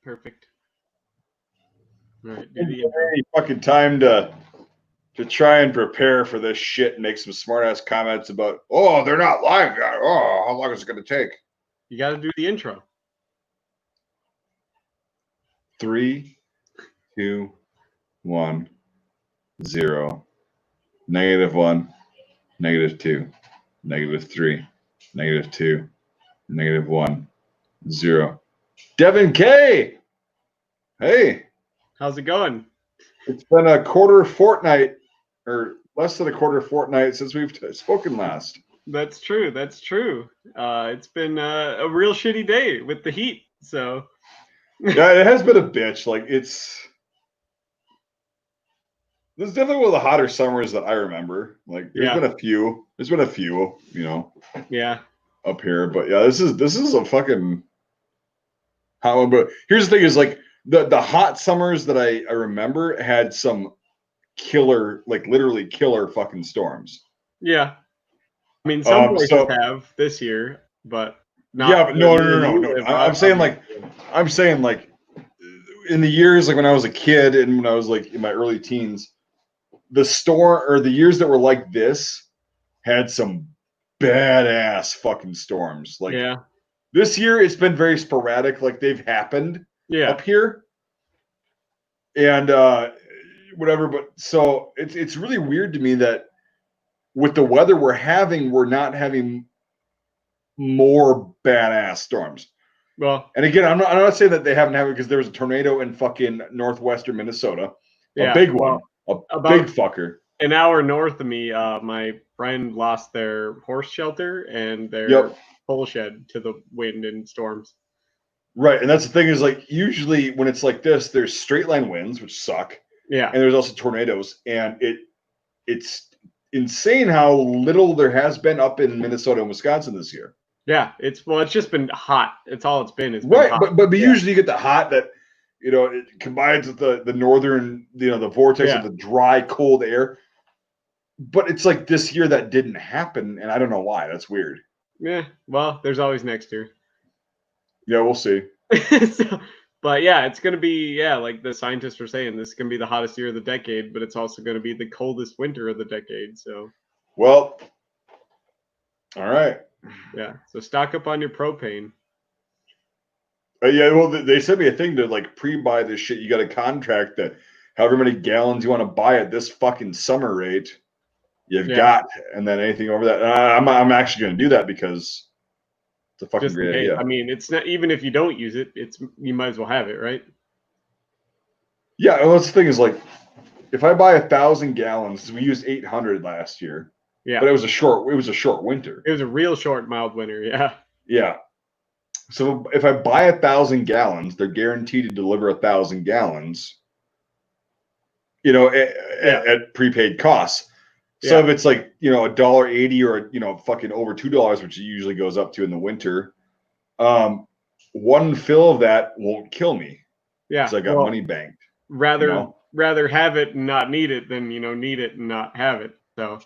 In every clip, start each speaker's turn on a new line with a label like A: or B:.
A: Perfect. All right,
B: do the intro. Any fucking time to try and prepare for this shit and make some smart ass comments about, oh, they're not live yet. Oh, how long is it going to take?
A: You got to do the intro.
B: 3, 2, 1, 0. -1, -2, -3, -2, -1, 0. Devin K. Hey.
A: How's it going?
B: It's been a quarter fortnight, or less than a quarter fortnight since we've spoken last.
A: That's true. That's true. It's been a real shitty day with the heat. So
B: yeah, it has been a bitch. Like this is definitely one of the hotter summers that I remember. Like there's been a few. There's been a few, you know.
A: Yeah.
B: Up here, but yeah, this is a fucking hot one. But here's the thing: is like the hot summers that I remember had some killer, like literally killer fucking storms.
A: Yeah. I mean, some places have this year, but not.
B: Yeah, but no. I'm saying like in the years like when I was a kid and when I was like in my early teens, the storm or the years that were like this had some badass fucking storms. Like this year, it's been very sporadic. Like they've happened up here, and whatever. But so it's really weird to me that with the weather we're not having more badass storms.
A: Well,
B: and again, I'm not saying that they haven't happened because there was a tornado in fucking northwestern Minnesota, a big one, a big fucker.
A: An hour north of me, my friend lost their horse shelter and their pole shed to the wind and storms.
B: Right, and that's the thing is like usually when it's like this, there's straight line winds which suck.
A: Yeah,
B: and there's also tornadoes, and it's insane how little there has been up in Minnesota and Wisconsin this year.
A: Yeah, it's just been hot. It's all it's been. It's
B: been
A: hot.
B: But usually you get the hot that it combines with the northern the vortex of the dry cold air. But it's like this year that didn't happen, and I don't know why. That's weird.
A: Yeah, well, there's always next year.
B: Yeah, we'll see.
A: But yeah, it's going to be, like the scientists were saying, this is going to be the hottest year of the decade, but it's also going to be the coldest winter of the decade. So,
B: well, all right.
A: Yeah, so stock up on your propane.
B: Yeah, well, they sent me a thing to like pre-buy this shit. You got a contract that however many gallons you want to buy at this fucking summer rate, you've got, and then anything over that, I'm actually going to do that because it's a fucking great idea.
A: I mean, it's not, even if you don't use it, you might as well have it, right?
B: Yeah, well, that's the thing is like, if I buy 1,000 gallons, we used 800 last year.
A: Yeah,
B: but it was a short winter.
A: It was a real short, mild winter. Yeah.
B: Yeah. So if I buy 1,000 gallons, they're guaranteed to deliver 1,000 gallons. At prepaid costs. So if it's like $1.80 or fucking over $2, which it usually goes up to in the winter, one fill of that won't kill me.
A: Yeah,
B: so I got money banked.
A: Rather have it and not need it than need it and not have it. So.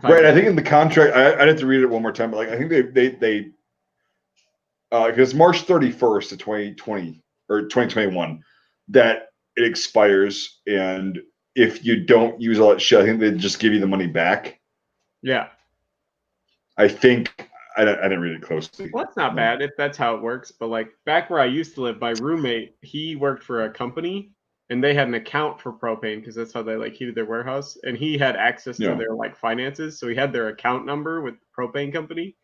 B: Right, I think in the contract, I'd have to read it one more time, but like I think they because March 31st of 2020 or 2021 that it expires, and if you don't use all that shit, I think they just give you the money back.
A: Yeah,
B: I think I didn't read it closely.
A: Well, that's not bad if that's how it works. But like back where I used to live, my roommate, he worked for a company. And they had an account for propane because that's how they like heated their warehouse. And he had access to their like finances. So he had their account number with the propane company.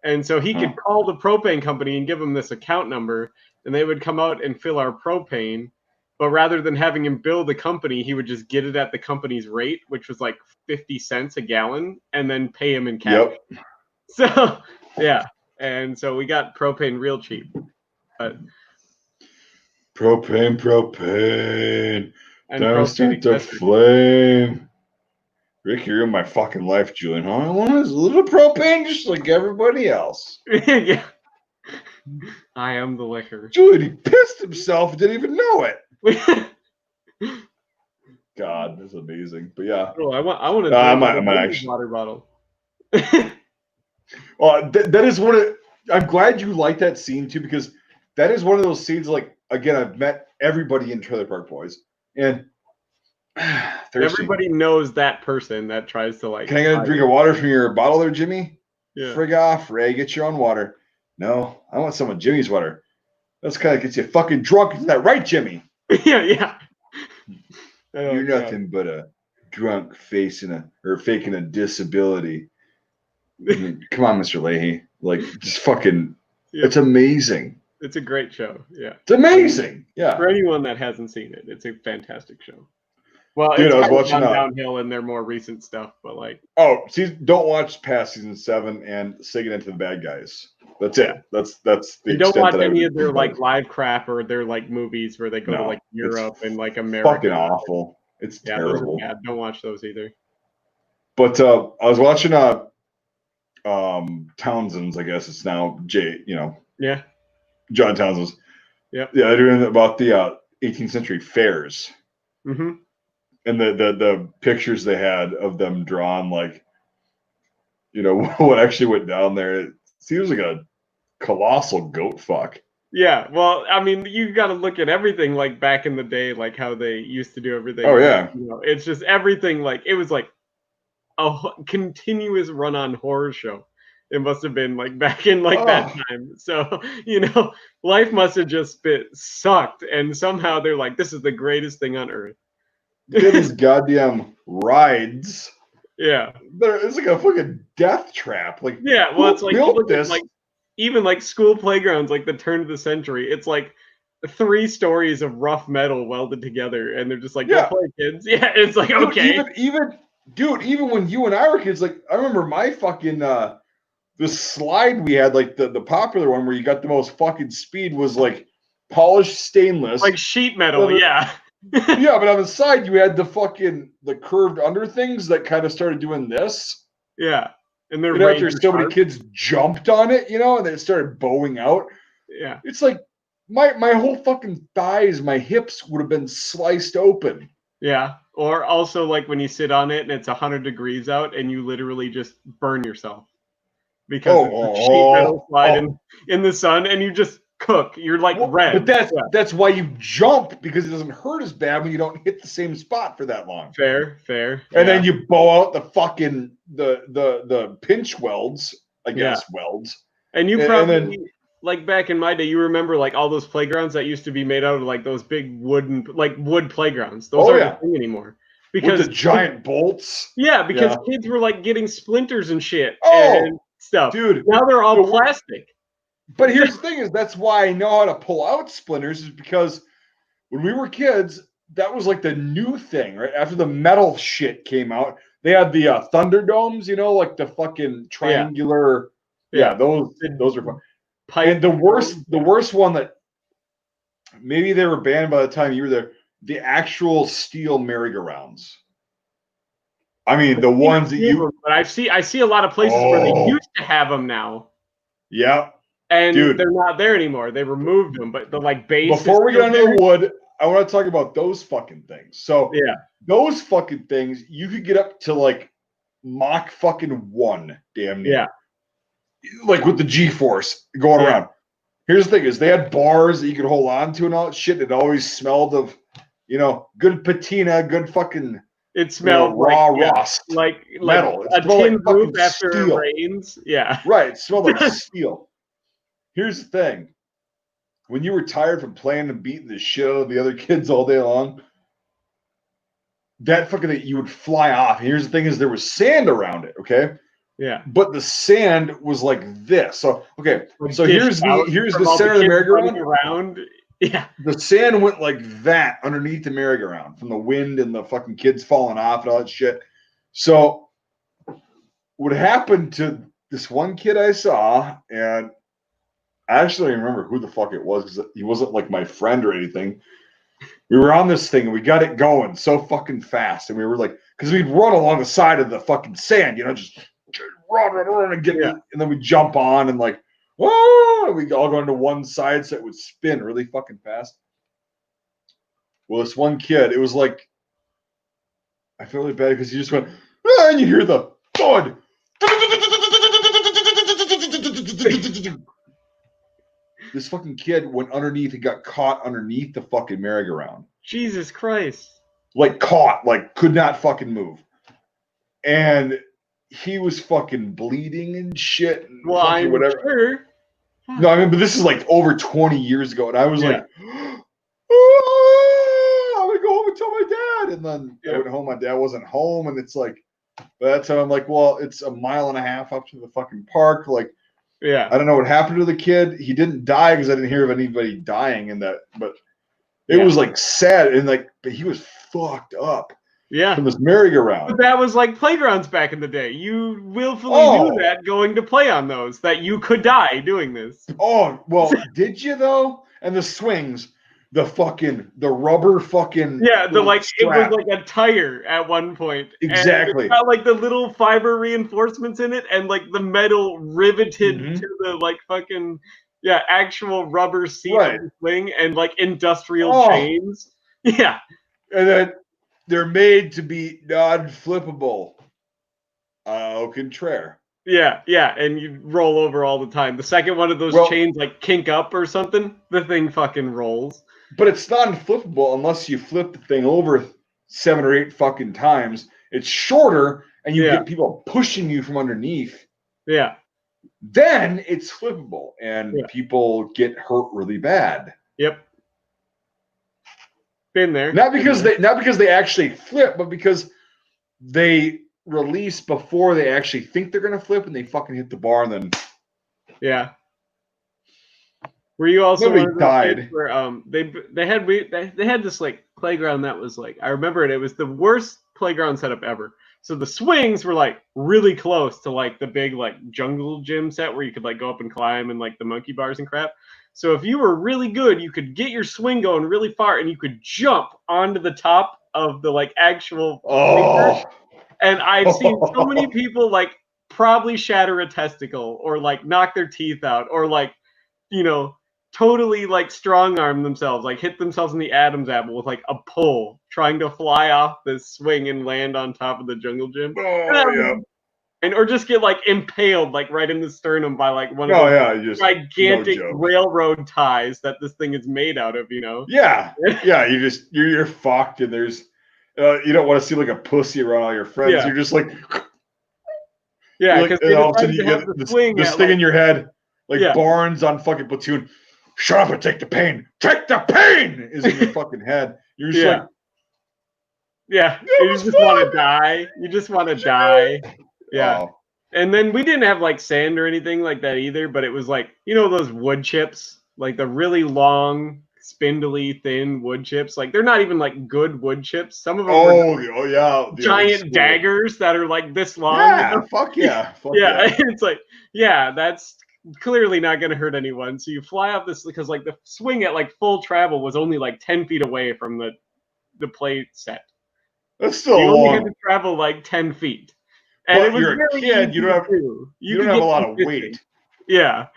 A: And so he could call the propane company and give them this account number. And they would come out and fill our propane. But rather than having him bill the company, he would just get it at the company's rate, which was like 50 cents a gallon, and then pay him in cash.
B: Yep.
A: So, yeah. And so we got propane real cheap. But
B: Propane. Don't start the flame. Rick, you're in my fucking life, Julian. All I want is a little propane, just like everybody else.
A: Yeah. I am the liquor.
B: Julian, he pissed himself, didn't even know it. God, that's amazing. But yeah.
A: Oh, I want to drink a water bottle.
B: Well, that is one of. I'm glad you like that scene too, because that is one of those scenes. Like again, I've met everybody in Trailer Park Boys, and
A: everybody knows that person that tries to like.
B: Can I get a drink of water from your bottle there, Jimmy?
A: Yeah.
B: Frig off, Ray. Get your own water. No, I want some of Jimmy's water. That's kind of gets you fucking drunk. Isn't that right, Jimmy?
A: Yeah.
B: You're nothing but a drunk faking a disability. I mean, come on, Mr. Leahy. Like, just fucking, it's amazing.
A: It's a great show. Yeah.
B: It's amazing. Yeah.
A: For anyone that hasn't seen it, it's a fantastic show. Well,
B: dude,
A: it's
B: I was watching
A: downhill in their more recent stuff, but like.
B: Oh, don't watch past season 7 and Singing Into the Bad Guys. That's it. That's the extent.
A: Don't watch any of their like live crap or their like movies where they go to like Europe and like America.
B: Fucking awful. It's terrible.
A: Those are bad. Don't watch those either.
B: But I was watching Townsend's, I guess it's now
A: Yeah.
B: John Townsend's.
A: Yep.
B: Yeah, they're doing about the 18th century fairs.
A: Mm-hmm.
B: And the pictures they had of them drawn, like, what actually went down there. It seems like a colossal goat fuck.
A: Yeah, well, I mean, you got to look at everything like back in the day, like how they used to do everything.
B: Oh yeah,
A: it's just everything. Like it was like a continuous run-on horror show. It must have been like back in like that time. So life must have just sucked, and somehow they're like, this is the greatest thing on earth.
B: These goddamn rides.
A: Yeah,
B: it's like a fucking death trap. Like,
A: yeah, well, it's like
B: built this.
A: Like even like school playgrounds, like the turn of the century. It's like 3 stories of rough metal welded together, and they're just like, go play, kids. Yeah, it's like okay.
B: Even when you and I were kids, like I remember my fucking the slide we had, like the popular one where you got the most fucking speed was like polished stainless,
A: like sheet metal. Yeah.
B: Yeah, but on the side you had the curved under things that kind of started doing this.
A: Yeah, and they're
B: after so many kids jumped on it, and then it started bowing out.
A: Yeah,
B: it's like my whole fucking thighs, my hips would have been sliced open.
A: Yeah, or also like when you sit on it and it's 100 degrees out and you literally just burn yourself because it's a sheet metal slide in the sun and you just cook. You're like red.
B: But that's why you jump, because it doesn't hurt as bad when you don't hit the same spot for that long.
A: Fair.
B: And then you bow out the fucking the pinch welds, I guess, welds.
A: And you probably like back in my day, you remember like all those playgrounds that used to be made out of like those big wood playgrounds. Those aren't a thing anymore. Because
B: with the giant bolts.
A: Yeah, because kids were like getting splinters and shit and stuff.
B: Dude.
A: Now they're all plastic.
B: But here's the thing: is that's why I know how to pull out splinters, is because when we were kids, that was like the new thing, right? After the metal shit came out, they had the Thunderdomes, like the fucking triangular. Yeah, those are fun. And the worst one that maybe they were banned by the time you were there, the actual steel merry-go-rounds. I mean, the ones that
A: but I see a lot of places where they used to have them now.
B: Yeah.
A: And they're not there anymore. They removed them, but the like base.
B: Before we get into the wood, I want to talk about those fucking things. So those fucking things, you could get up to like Mach fucking 1, damn near.
A: Yeah.
B: Like with the G-force going around. Here's the thing: is they had bars that you could hold on to and all that shit. It always smelled of, good patina, good fucking.
A: It smelled
B: raw rust,
A: like
B: metal.
A: A tin roof after it rains. Yeah.
B: Right. It smelled like steel. Here's the thing: when you were tired from playing and beating the shit out of the other kids all day long, that fucking thing, you would fly off. And here's the thing: is there was sand around it. Okay.
A: Yeah.
B: But the sand was like this. So so here's the center of the merry-go-round.
A: Yeah.
B: The sand went like that underneath the merry-go-round from the wind and the fucking kids falling off and all that shit. So what happened to this one kid I saw, and I actually remember who the fuck it was because he wasn't like my friend or anything. We were on this thing and we got it going so fucking fast. And we were like, because we'd run along the side of the fucking sand, just run and get it. And then we jump on and like, whoa, we all go into one side so it would spin really fucking fast. Well, this one kid, it was like, I feel really bad because he just went, and you hear the thud. this fucking kid went underneath and got caught underneath the fucking merry-go-round.
A: Jesus Christ.
B: Like caught, like could not fucking move. And he was fucking bleeding and shit and
A: Well, I'm
B: whatever.
A: sure.
B: No, I mean, but this is like over 20 years ago. And I was like, I'm going to go home and tell my dad. And then I went home. My dad wasn't home. And it's like, by that time, I'm like, well, it's a mile and a half up to the fucking park. Like, I don't know what happened to the kid. He didn't die because I didn't hear of anybody dying in that. But it was like sad. And like, but he was fucked up.
A: Yeah.
B: From this merry-go-round.
A: But that was like playgrounds back in the day. You willfully knew that going to play on those, that you could die doing this.
B: Oh, well, did you though? And the swings, the rubber fucking.
A: Yeah, it was like a tire at one point.
B: Exactly.
A: And it got like the little fiber reinforcements in it and like the metal riveted to the like fucking, actual rubber seat of the swing and like industrial chains. Yeah.
B: And then they're made to be non-flippable. Au contraire.
A: Yeah, and you roll over all the time. The second one of those chains like kink up or something, the thing fucking rolls.
B: But it's non-flippable unless you flip the thing over 7 or 8 fucking times. It's shorter, and you get people pushing you from underneath.
A: Yeah.
B: Then it's flippable, and people get hurt really bad.
A: Yep. Been there.
B: Not because they actually flip, but because they release before they actually think they're gonna flip, and they fucking hit the bar, and then
A: Were you also
B: died?
A: Where they had this like playground that was like, I remember it. It was the worst playground setup ever. So the swings were like really close to like the big like jungle gym set where you could like go up and climb and like the monkey bars and crap. So if you were really good, you could get your swing going really far and you could jump onto the top of the like actual and I've seen so many people like probably shatter a testicle or like knock their teeth out or like, you know, totally like strong arm themselves, like hit themselves in the Adam's apple with like a pole trying to fly off this swing and land on top of the jungle gym. Or just get like impaled like right in the sternum by like one of those gigantic railroad ties that this thing is made out of, you know?
B: You're fucked, and there's you don't want to see like a pussy around all your friends. You're just like
A: because
B: all of a sudden you get this thing in your head like Barnes on fucking Platoon. Shut up and take the pain. Take the pain is in your fucking head. You're just like,
A: you just want to die. You just want to die. Yeah. And then we didn't have like sand or anything like that either, but it was like, you know, those wood chips, like the really long, spindly, thin wood chips. Like they're not even like good wood chips. Some of them are giant daggers that are like this long.
B: Yeah, you know? Fuck yeah.
A: It's like, that's clearly not going to hurt anyone. So you fly up this because like the swing at like full travel was only like 10 feet away from the play set.
B: That's still
A: you
B: long.
A: only had to travel like 10 feet. And it was
B: you're a kid. You don't have a lot of weight.
A: Yeah.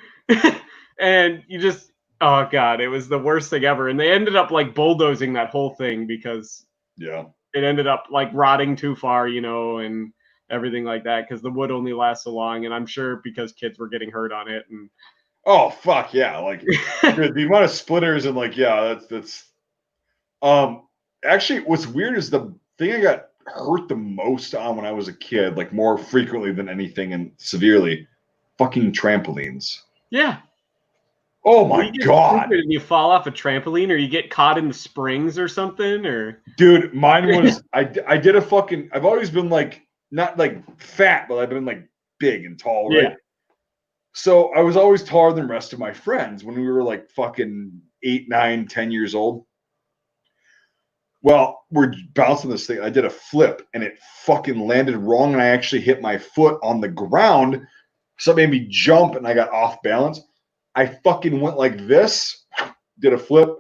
A: And you just, oh God, it was the worst thing ever. And they ended up like bulldozing that whole thing because it ended up like rotting too far, you know, and everything like that because the wood only lasts so long. And I'm sure because kids were getting hurt on it. And
B: oh, fuck yeah. Like the amount of splitters and like, that's actually what's weird is the thing I got hurt the most on when I was a kid, like more frequently than anything and severely, fucking trampolines.
A: Yeah.
B: Oh my God.
A: And you fall off a trampoline or you get caught in the springs or something or
B: dude, mine was I did a fucking I've always been like not like fat, but I've been like big and tall, right? So I was always taller than the rest of my friends when we were like fucking 8, 9, 10 years old. Well, we're bouncing this thing. I did a flip and it fucking landed wrong. And I actually hit my foot on the ground. So it made me jump and I got off balance. I fucking went like this, did a flip,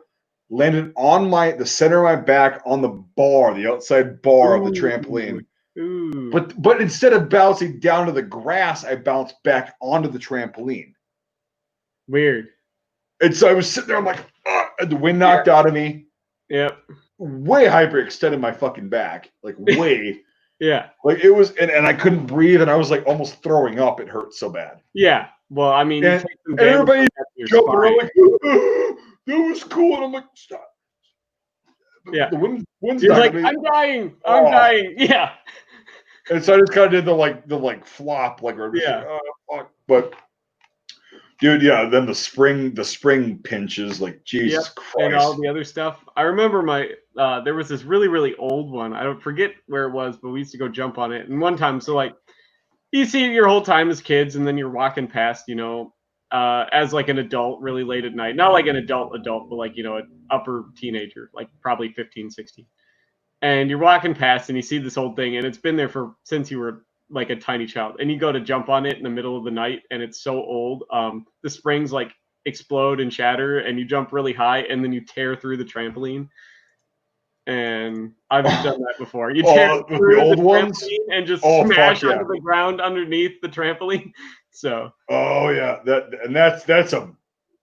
B: landed on the center of my back on the bar, the outside bar of the trampoline. But instead of bouncing down to the grass, I bounced back onto the trampoline.
A: Weird.
B: And so I was sitting there, I'm like, the wind knocked out of me.
A: Yep.
B: Way hyperextended my fucking back, like way. Like it was, and I couldn't breathe, and I was like almost throwing up. It hurt so bad.
A: Yeah. Well, I mean,
B: and everybody
A: your
B: jumping
A: spine.
B: around like, that was cool, and I'm like, stop.
A: Yeah,
B: the wind's
A: you're
B: not
A: like,
B: gonna be.
A: I'm dying. Yeah,
B: And so I just kind of did the flop, like, or just
A: yeah.
B: fuck. But dude, yeah. Then the spring pinches, like, Jesus
A: Yep, and all
B: Christ.
A: the other stuff. I remember there was this really, really old one. I don't forget where it was, but we used to go jump on it. And one time, so like, you see your whole time as kids, and then you're walking past, as like an adult really late at night. Not like an adult, but like, an upper teenager, like probably 15, 16. And you're walking past and you see this old thing, and it's been there since you were like a tiny child. And you go to jump on it in the middle of the night, and it's so old. The springs like explode and shatter, and you jump really high, and then you tear through the trampoline. And I've done that before. You tear
B: With
A: through
B: the old ones.
A: trampoline and just
B: Oh,
A: smash
B: fuck yeah.
A: onto the ground underneath the trampoline. So.
B: Oh yeah, that's a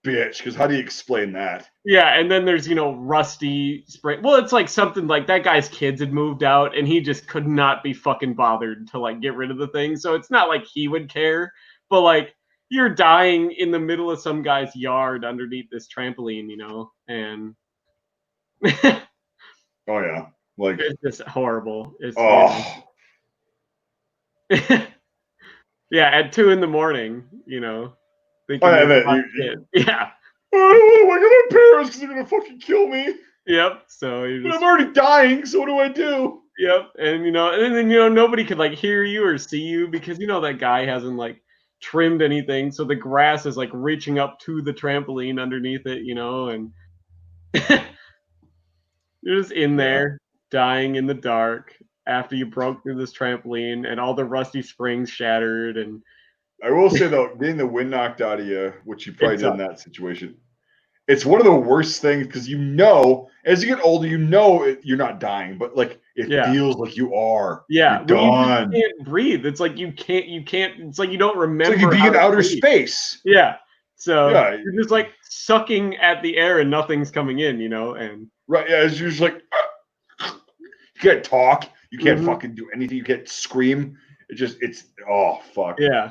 B: bitch. Because how do you explain that?
A: Yeah, and then there's rusty spring. Well, it's like something like that guy's kids had moved out, and he just could not be fucking bothered to like get rid of the thing. So it's not like he would care, but like you're dying in the middle of some guy's yard underneath this trampoline, and
B: Oh yeah, like
A: it's just horrible. It's yeah, at 2 a.m, thinking
B: yeah,
A: you're a kid. Yeah.
B: Oh my god, my parents, because they're gonna fucking kill me.
A: Yep. So
B: But I'm already dying. So what do I do?
A: Yep, and then nobody could like hear you or see you because that guy hasn't like trimmed anything, so the grass is like reaching up to the trampoline underneath it, and you're just in there dying in the dark after you broke through this trampoline and all the rusty springs shattered. And
B: I will say though, getting the wind knocked out of you, which you probably
A: It
B: did in that situation, it's one of the worst things because as you get older, you're not dying, but like it feels like you are.
A: Yeah,
B: You're
A: well, you
B: done.
A: just can't breathe. It's like you can't. It's like you don't remember.
B: It's like you
A: how
B: being in
A: to
B: outer
A: breathe.
B: space.
A: Yeah, so
B: Yeah.
A: you're just like sucking at the air and nothing's coming in, and
B: Right. Yeah. It's just like you can't talk. You can't
A: Mhm.
B: fucking do anything. You can't scream. It's oh fuck.
A: Yeah.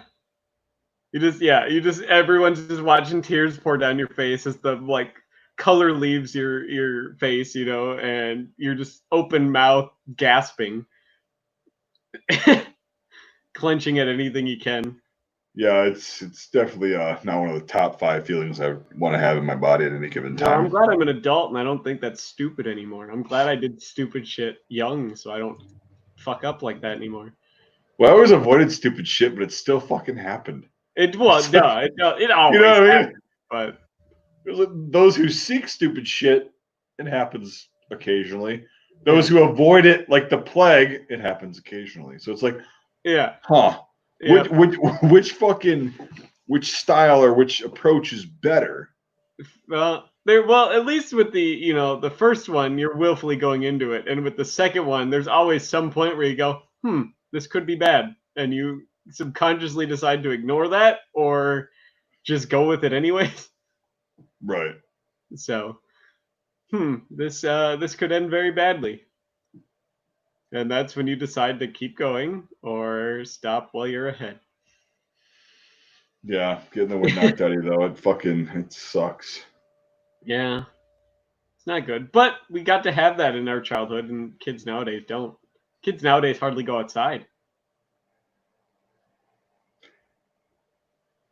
A: Everyone's just watching tears pour down your face as the like color leaves your face, and you're just open mouth gasping, clenching at anything you can.
B: Yeah, it's definitely not one of the top 5 feelings I want to have in my body at any given
A: Well,
B: time.
A: I'm glad I'm an adult and I don't think that's stupid anymore. I'm glad I did stupid shit young so I don't fuck up like that anymore.
B: Well, I always avoided stupid shit, but it still fucking happened.
A: It always
B: I mean?
A: happens, but
B: Those who seek stupid shit, it happens occasionally. Those who avoid it like the plague, it happens occasionally. So it's like, huh?
A: Yeah.
B: Which style or which approach is better?
A: Well, at least with the first one, you're willfully going into it, and with the second one, there's always some point where you go, this could be bad, and you subconsciously decide to ignore that or just go with it anyways.
B: Right.
A: So, this could end very badly, and that's when you decide to keep going or stop while you're ahead.
B: Yeah, getting the wind knocked out of you though, it sucks.
A: Yeah. It's not good, but we got to have that in our childhood, and kids nowadays don't. Kids nowadays hardly go outside.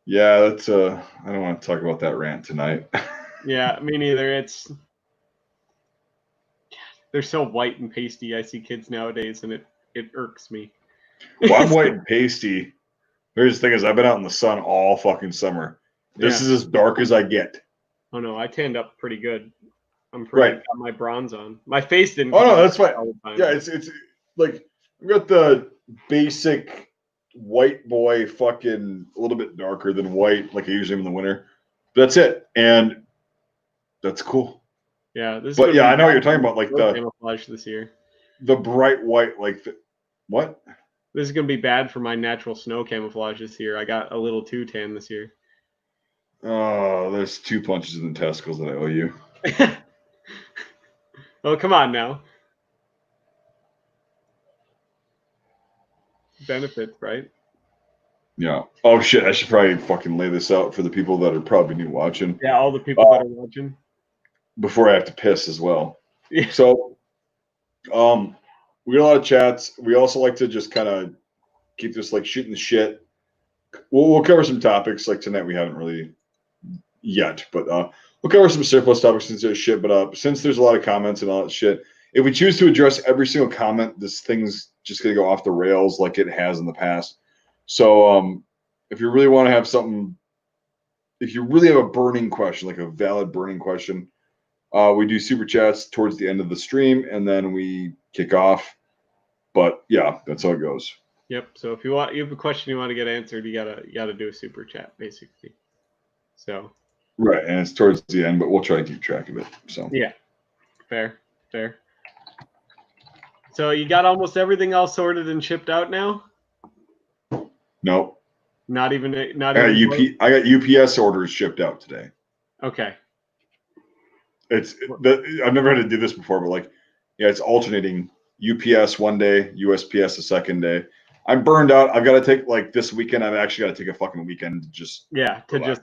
B: Yeah, that's I don't want to talk about that rant tonight.
A: Yeah, me neither. They're so white and pasty. I see kids nowadays, and it irks me.
B: Well, I'm white and pasty. Here's the thing: I've been out in the sun all fucking summer. This is as dark as I get.
A: Oh no, I tanned up pretty good. I'm
B: right.
A: Got my bronze on. My face didn't.
B: Oh no, that's fine. Yeah, it's like I've got the basic white boy, fucking a little bit darker than white, like I usually am in the winter. That's it, and that's cool.
A: Yeah,
B: but yeah, I know what you're talking about, like the
A: camouflage this year.
B: The bright white, what?
A: This is gonna be bad for my natural snow camouflage this year. I got a little too tan this year.
B: Oh, there's 2 punches in the testicles that I owe you.
A: Oh, come on now. Benefits, right?
B: Yeah. Oh shit! I should probably fucking lay this out for the people that are probably new watching.
A: Yeah, all the people that are watching.
B: Before I have to piss as well.
A: Yeah.
B: So, we got a lot of chats. We also like to just kind of keep this like shooting the shit. We'll cover some topics like tonight. We haven't really yet, but we'll cover some surplus topics since there's shit. But since there's a lot of comments and all that shit, if we choose to address every single comment, this thing's just gonna go off the rails like it has in the past. So, if you really want to have something, if you really have a burning question, like a valid burning question, we do super chats towards the end of the stream, and then we kick off. But yeah, that's how it goes.
A: Yep. So if you have a question you want to get answered, you gotta do a super chat, basically. So.
B: Right, and it's towards the end, but we'll try and keep track of it. So.
A: Yeah. Fair. So you got almost everything all sorted and shipped out now?
B: Nope.
A: Not even.
B: I got UPS orders shipped out today.
A: Okay.
B: I've never had to do this before, but like, yeah, it's alternating. UPS one day, USPS the second day. I'm burned out. I've got to take like this weekend. I've actually got to take a fucking weekend to just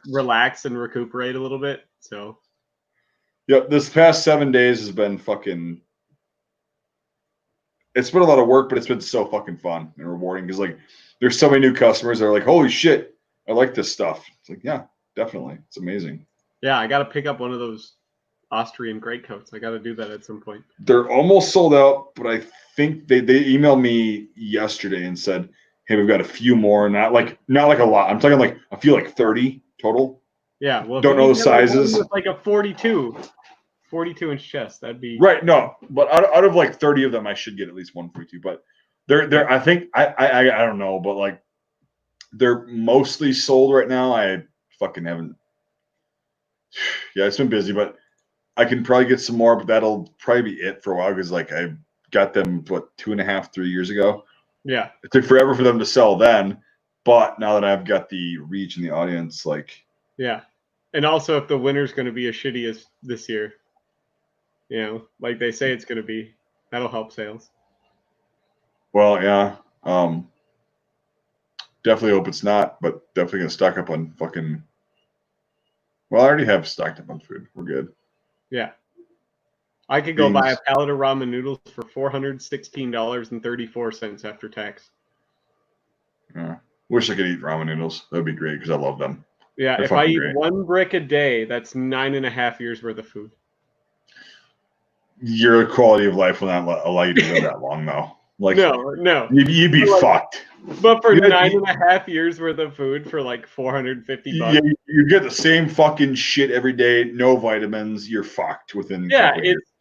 A: relax and recuperate a little bit. So.
B: Yep, this past 7 days has been fucking. It's been a lot of work, but it's been so fucking fun and rewarding because like there's so many new customers that are like, holy shit, I like this stuff. It's like, yeah, definitely. It's amazing.
A: Yeah, I got to pick up one of those Austrian greatcoats. I got to do that at some point.
B: They're almost sold out, but I think they emailed me yesterday and said, hey, we've got a few more. Not like a lot. I'm talking like a few, like 30 total.
A: Yeah, well,
B: don't know the sizes.
A: Like a 42-inch chest. That'd be
B: right. No, but out of like 30 of them, I should get at least 142. But they're I think I don't know, but like they're mostly sold right now. I fucking haven't. Yeah, it's been busy, but I can probably get some more. But that'll probably be it for a while because like I got them 2.5, 3 years ago.
A: Yeah,
B: it took forever for them to sell then, but now that I've got the reach and the audience, like.
A: Yeah. And also, if the winter's going to be as shitty as this year, like they say it's going to be, that'll help sales.
B: Well, yeah. Definitely hope it's not, but definitely going to stock up on fucking. Well, I already have stocked up on food. We're good.
A: Yeah. I could go buy a pallet of ramen noodles for $416.34 after tax.
B: Yeah. Wish I could eat ramen noodles. That would be great because I love them.
A: Yeah, if I eat one brick a day, that's 9.5 years worth of food.
B: Your quality of life will not allow you to live that long, though. Like
A: no,
B: you'd be fucked.
A: But for 9.5 years worth of food for like $450,
B: yeah, you get the same fucking shit every day. No vitamins. You're fucked within.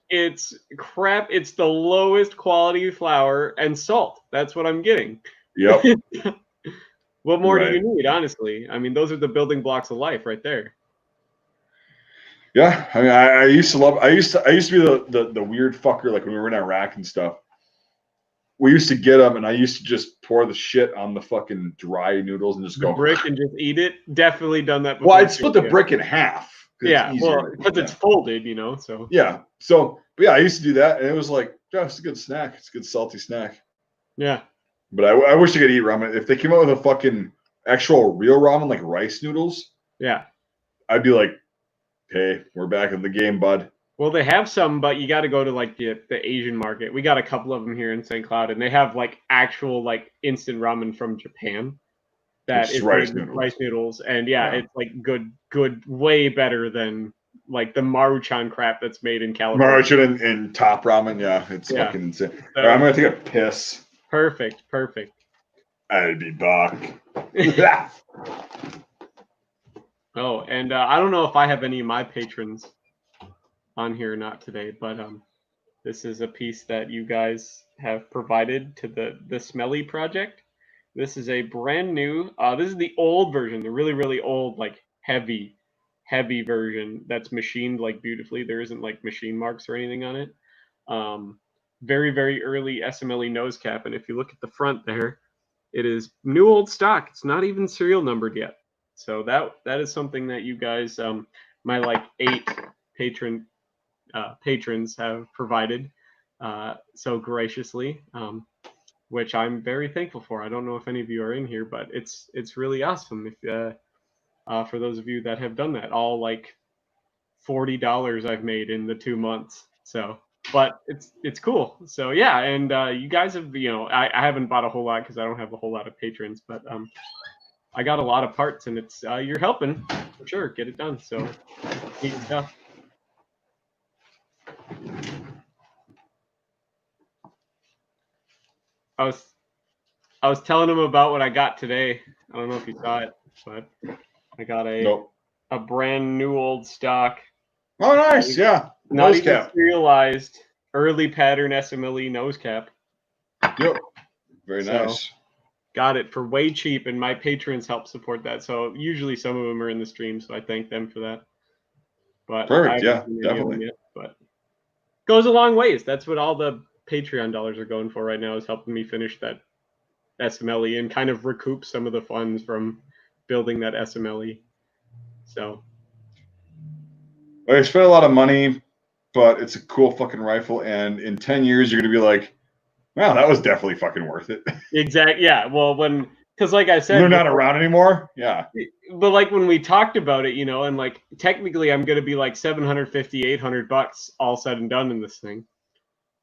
A: It's crap. It's the lowest quality flour and salt. That's what I'm getting.
B: Yep.
A: What more do you need, honestly? I mean, those are the building blocks of life right there.
B: Yeah, I mean, I used to love. I used to be the weird fucker. Like when we were in Iraq and stuff, we used to get them, and I used to just pour the shit on the fucking dry noodles and just go
A: brick and just eat it. Definitely done that before.
B: Well, I'd split the brick in half.
A: Yeah, because it's folded, So
B: yeah, but yeah, I used to do that, and it was like, yeah, it's a good snack. It's a good salty snack.
A: Yeah.
B: But I wish I could eat ramen. If they came out with a fucking actual real ramen, like rice noodles,
A: yeah,
B: I'd be like, hey, we're back in the game, bud.
A: Well, they have some, but you got to go to like the Asian market. We got a couple of them here in St. Cloud, and they have like actual like instant ramen from Japan. That is rice noodles, and it's like good, way better than like the Maruchan crap that's made in California.
B: Maruchan and Top Ramen, it's fucking insane. So, right, I'm gonna take a piss.
A: Perfect.
B: I'll be back.
A: Oh, and I don't know if I have any of my patrons on here or not today, but this is a piece that you guys have provided to the Smelly project. This is a brand new. This is the old version, the really, really old, like heavy version that's machined like beautifully. There isn't like machine marks or anything on it. Very, very early SMLE nose cap, and if you look at the front there, it is new old stock. It's not even serial numbered yet. So that is something that you guys, my like 8 patrons have provided so graciously. which I'm very thankful for. I don't know if any of you are in here, but it's really awesome. If for those of you that have done that, all like $40 I've made in the 2 months. So, but it's cool. So yeah, and you guys have, I haven't bought a whole lot because I don't have a whole lot of patrons, but I got a lot of parts, and it's you're helping for sure get it done. So neat stuff. I was telling him about what I got today. I don't know if you saw it, but I got a brand new old stock.
B: Oh, nice. Yeah.
A: Not
B: Nose
A: even
B: cap.
A: serialized early pattern SMLE nose cap.
B: Yep. Very nice.
A: Got it for way cheap, and my patrons help support that. So usually some of them are in the stream, so I thank them for that. But
B: perfect. Yeah, definitely.
A: But goes a long ways. That's what all the Patreon dollars are going for right now, is helping me finish that SMLE and kind of recoup some of the funds from building that SMLE. So
B: I spent a lot of money, but it's a cool fucking rifle, and in 10 years you're gonna be like, wow, that was definitely fucking worth it.
A: Exactly. Yeah. Well, because like I said,
B: they're not around anymore. Yeah.
A: But like when we talked about it, and like technically I'm going to be like $750, $800 all said and done in this thing.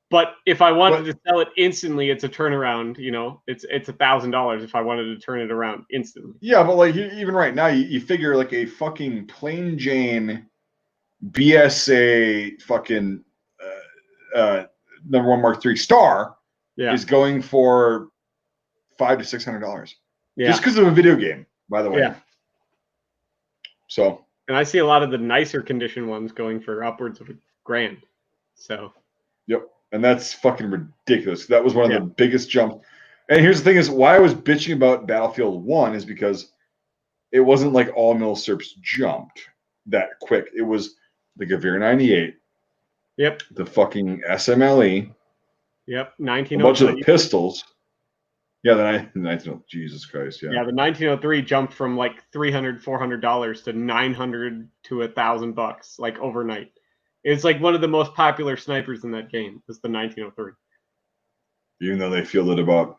A: But if I wanted to sell it instantly, it's a turnaround. It's $1,000 if I wanted to turn it around instantly.
B: Yeah, but like even right now, you figure like a fucking plain Jane BSA fucking #1 Mark III Star is going for $500 to $600.
A: Yeah.
B: Just because of a video game, by the way.
A: Yeah.
B: So.
A: And I see a lot of the nicer condition ones going for upwards of $1,000. So.
B: Yep. And that's fucking ridiculous. That was one of the biggest jumps. And here's the thing: is why I was bitching about Battlefield 1 is because it wasn't like all milsurps jumped that quick. It was the Gavir 98.
A: Yep.
B: The fucking SMLE.
A: Yep. 1903.
B: A bunch of the pistols. Yeah, the 1903. Jesus Christ. Yeah.
A: Yeah, the 1903 jumped from like $300, $400 to $900 to $1,000 like overnight. It's like one of the most popular snipers in that game was the 1903.
B: Even though they fielded about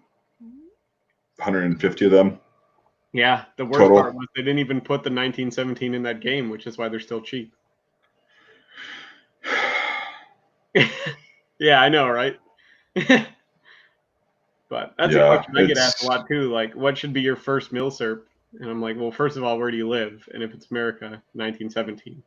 B: 150 of them.
A: Yeah, the worst part was they didn't even put the 1917 in that game, which is why they're still cheap. Yeah, I know, right? But that's a question I get asked a lot too. Like, what should be your first milsurp? And I'm like, well, first of all, where do you live? And if it's America, 1917.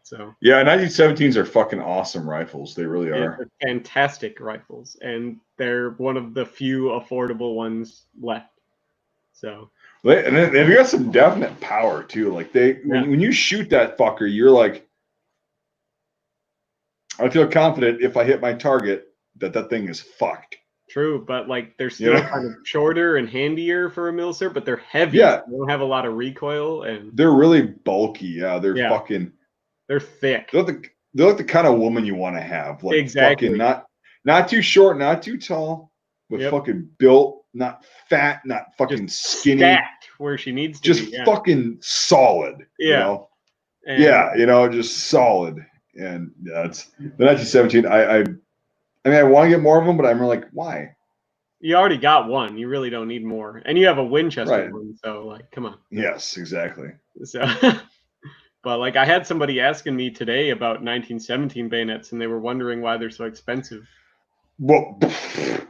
A: So
B: yeah, 1917s are fucking awesome rifles. They really are.
A: They're fantastic rifles, and they're one of the few affordable ones left. So
B: and they've got some definite power too. Like when you shoot that fucker, you're like, I feel confident if I hit my target that thing is fucked.
A: True, but like they're still kind of shorter and handier for a milsurp, but they're heavy.
B: Yeah,
A: they don't have a lot of recoil, and
B: they're really bulky. Yeah, they're fucking.
A: They're thick.
B: They're like the kind of woman you want to have. Like
A: exactly.
B: Fucking not too short, not too tall, but fucking built, not fat, not fucking
A: just
B: skinny.
A: Stacked where she needs to
B: be. Just fucking solid.
A: Yeah.
B: Just solid. And it's the 1917. I mean, I want to get more of them, but I'm like, why?
A: You already got one. You really don't need more. And you have a Winchester one, so like, come on.
B: Yes, exactly.
A: So, but like, I had somebody asking me today about 1917 bayonets, and they were wondering why they're so expensive.
B: Well,
A: and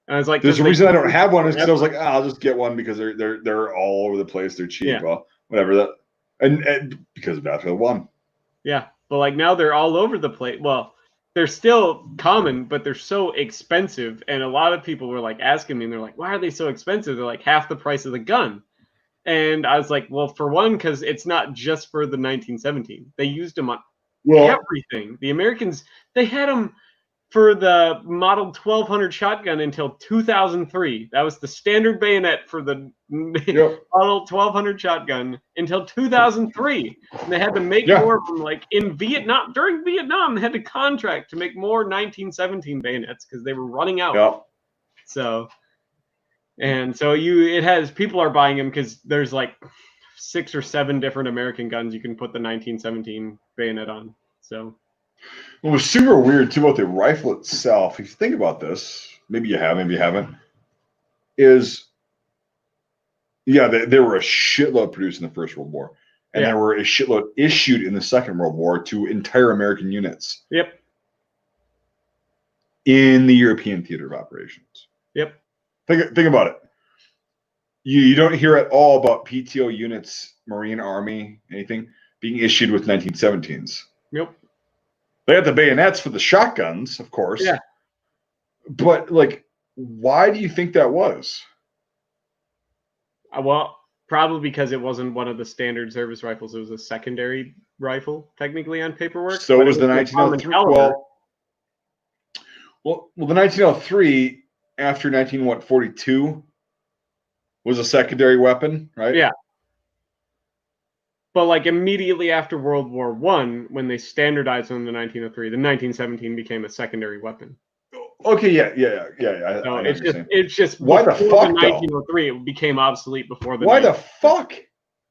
A: I was like,
B: there's a reason I don't have one is because I was like, I'll just get one because they're all over the place. They're cheap. Yeah. Well, whatever that, and because of Battlefield 1.
A: Yeah, but like now they're all over the place. Well, they're still common, but they're so expensive. And a lot of people were like asking me, and they're like, why are they so expensive? They're like half the price of the gun. And I was like, well, for one, because it's not just for the 1917. They used them on everything. The Americans, they had them for the Model 1200 shotgun until 2003. That was the standard bayonet for the Model 1200 shotgun until 2003. And they had to make more of them. Like in Vietnam, during Vietnam, they had to contract to make more 1917 bayonets because they were running out.
B: Yep.
A: So it has people are buying them because there's like 6 or 7 different American guns you can put the 1917 bayonet on. So.
B: What was super weird too about the rifle itself, if you think about this, maybe you have, maybe you haven't. is, yeah, there were a shitload produced in the First World War, and there were a shitload issued in the Second World War to entire American units.
A: Yep.
B: In the European theater of operations.
A: Yep.
B: Think about it. You don't hear at all about PTO units, Marine Army, anything being issued with 1917s.
A: Yep.
B: They had the bayonets for the shotguns, of course.
A: Yeah.
B: But like, why do you think that was?
A: Well, probably because it wasn't one of the standard service rifles. It was a secondary rifle, technically, on paperwork.
B: So it was the 1903. Well, the 1903 after 1942 was a secondary weapon, right?
A: Yeah. But like immediately after World War I, when they standardized on the 1903, the 1917 became a secondary weapon.
B: Okay, yeah.
A: So it's just
B: why the fuck
A: the 1903 it became obsolete before the.
B: Why the fuck?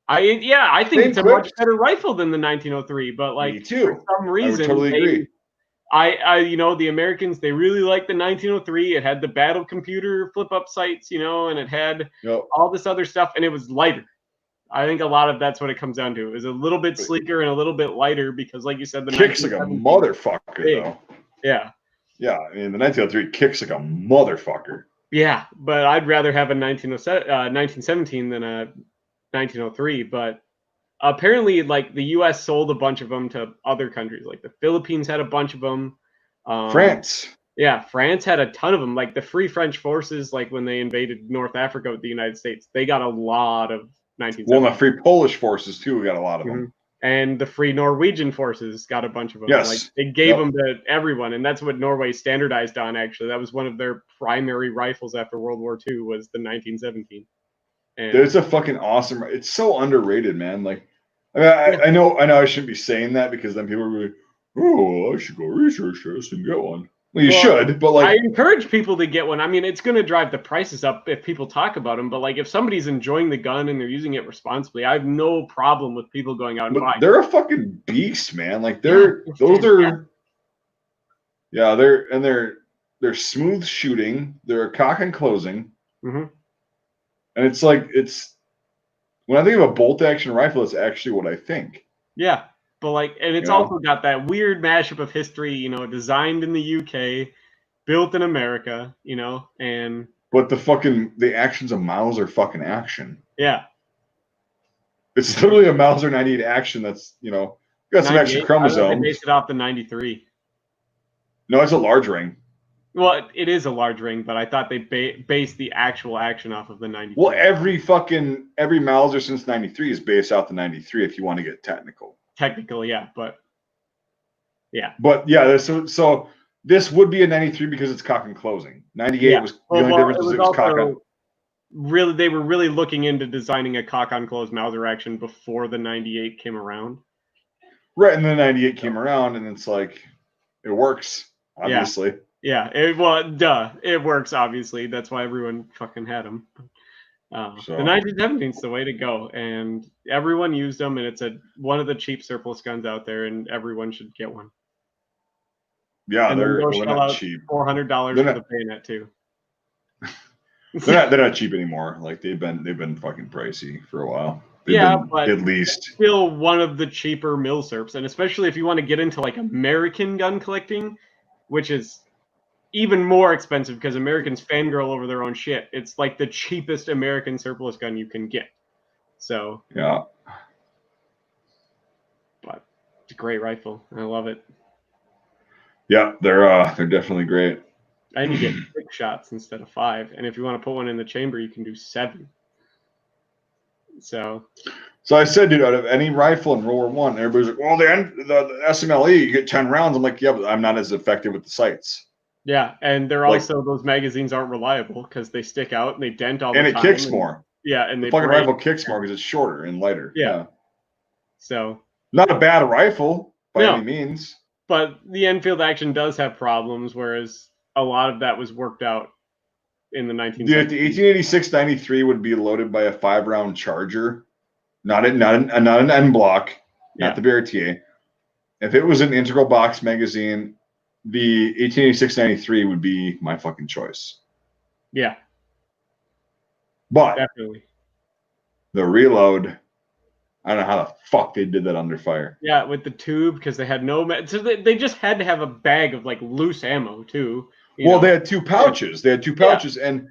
A: I think it's a much better rifle than the 1903, but like
B: me too.
A: For some reason,
B: I would totally agree.
A: The Americans, they really liked the 1903. It had the battle computer flip up sights, and it had all this other stuff, and it was lighter. I think a lot of that's what it comes down to. It was a little bit sleeker and a little bit lighter because, like you said, the
B: kicks like a motherfucker, though.
A: Yeah.
B: Yeah, I mean, the 1903 kicks like a motherfucker.
A: Yeah, but I'd rather have a 1917 than a 1903. But apparently, like, the U.S. sold a bunch of them to other countries. Like, the Philippines had a bunch of them.
B: France.
A: Yeah, France had a ton of them. Like, the Free French Forces, like, when they invaded North Africa with the United States, they got a lot of 1917.
B: Well, the Free Polish Forces, too, we got a lot of them.
A: And the Free Norwegian Forces got a bunch of them.
B: Yes.
A: Like, they gave them to everyone, and that's what Norway standardized on, actually. That was one of their primary rifles after World War II was the 1917. And
B: it's a fucking awesome. It's so underrated, man. Like, I know I shouldn't be saying that because then people are like, oh, I should go research this and get one. Well, you should, but like,
A: I encourage people to get one. I mean, it's going to drive the prices up if people talk about them, but like, if somebody's enjoying the gun and they're using it responsibly, I have no problem with people going out and buying.
B: They're a fucking beast, man. Like they're smooth shooting. They're a cock and closing, and it's like when I think of a bolt action rifle, it's actually what I think.
A: Yeah. But like, and it's also got that weird mashup of history, designed in the UK, built in America, and.
B: But the actions of Mauser fucking action.
A: Yeah.
B: It's literally a Mauser 98 action that's, got some extra chromosomes.
A: They based it off the 93.
B: No, it's a large ring.
A: Well, it is a large ring, but I thought they based the actual action off of the 93.
B: Well, every Mauser since 93 is based off the 93 if you want to get technical.
A: Technically, yeah, but yeah.
B: But yeah, so this would be a 93 because it's cock and closing. 98 was the only difference was it was cock on.
A: Really, they were really looking into designing a cock on close Mauser action before the 98 came around.
B: Right, and then 98 came around, and it's like it works, obviously.
A: Yeah. It works, obviously. That's why everyone fucking had them. The 1917 is the way to go, and everyone used them, and it's one of the cheap surplus guns out there, and everyone should get one.
B: Yeah, they're not cheap.
A: $400 for the bayonet too.
B: they're not cheap anymore. Like they've been fucking pricey for a while.
A: But
B: at least
A: still one of the cheaper milsurps, and especially if you want to get into like American gun collecting, which is even more expensive because Americans fangirl over their own shit. It's like the cheapest American surplus gun you can get. So
B: yeah,
A: but it's a great rifle. I love it.
B: Yeah, they're definitely great.
A: And you get 6 shots instead of 5, and if you want to put one in the chamber, you can do 7. So
B: I said, dude, out of any rifle in World War I, everybody's like, well, the SMLE, you get 10 rounds. I'm like, yeah, but I'm not as effective with the sights.
A: Yeah, and they're also those magazines aren't reliable because they stick out and they dent all the time.
B: And it kicks more.
A: Yeah, and
B: the fucking rifle kicks more because it's shorter and lighter. Yeah.
A: So
B: not a bad rifle by any means.
A: But the Enfield action does have problems, whereas a lot of that was worked out in the 1970s.
B: Dude, the 1886-93 would be loaded by a 5-round Charger, not an N block, not the BRTA. If it was an integral box magazine, the 1886-93 would be my fucking choice.
A: Yeah.
B: But
A: definitely.
B: The reload, I don't know how the fuck they did that under fire.
A: Yeah, with the tube, because they had no... So they just had to have a bag of, like, loose ammo, too.
B: Well, they had 2 pouches. They had 2 pouches, and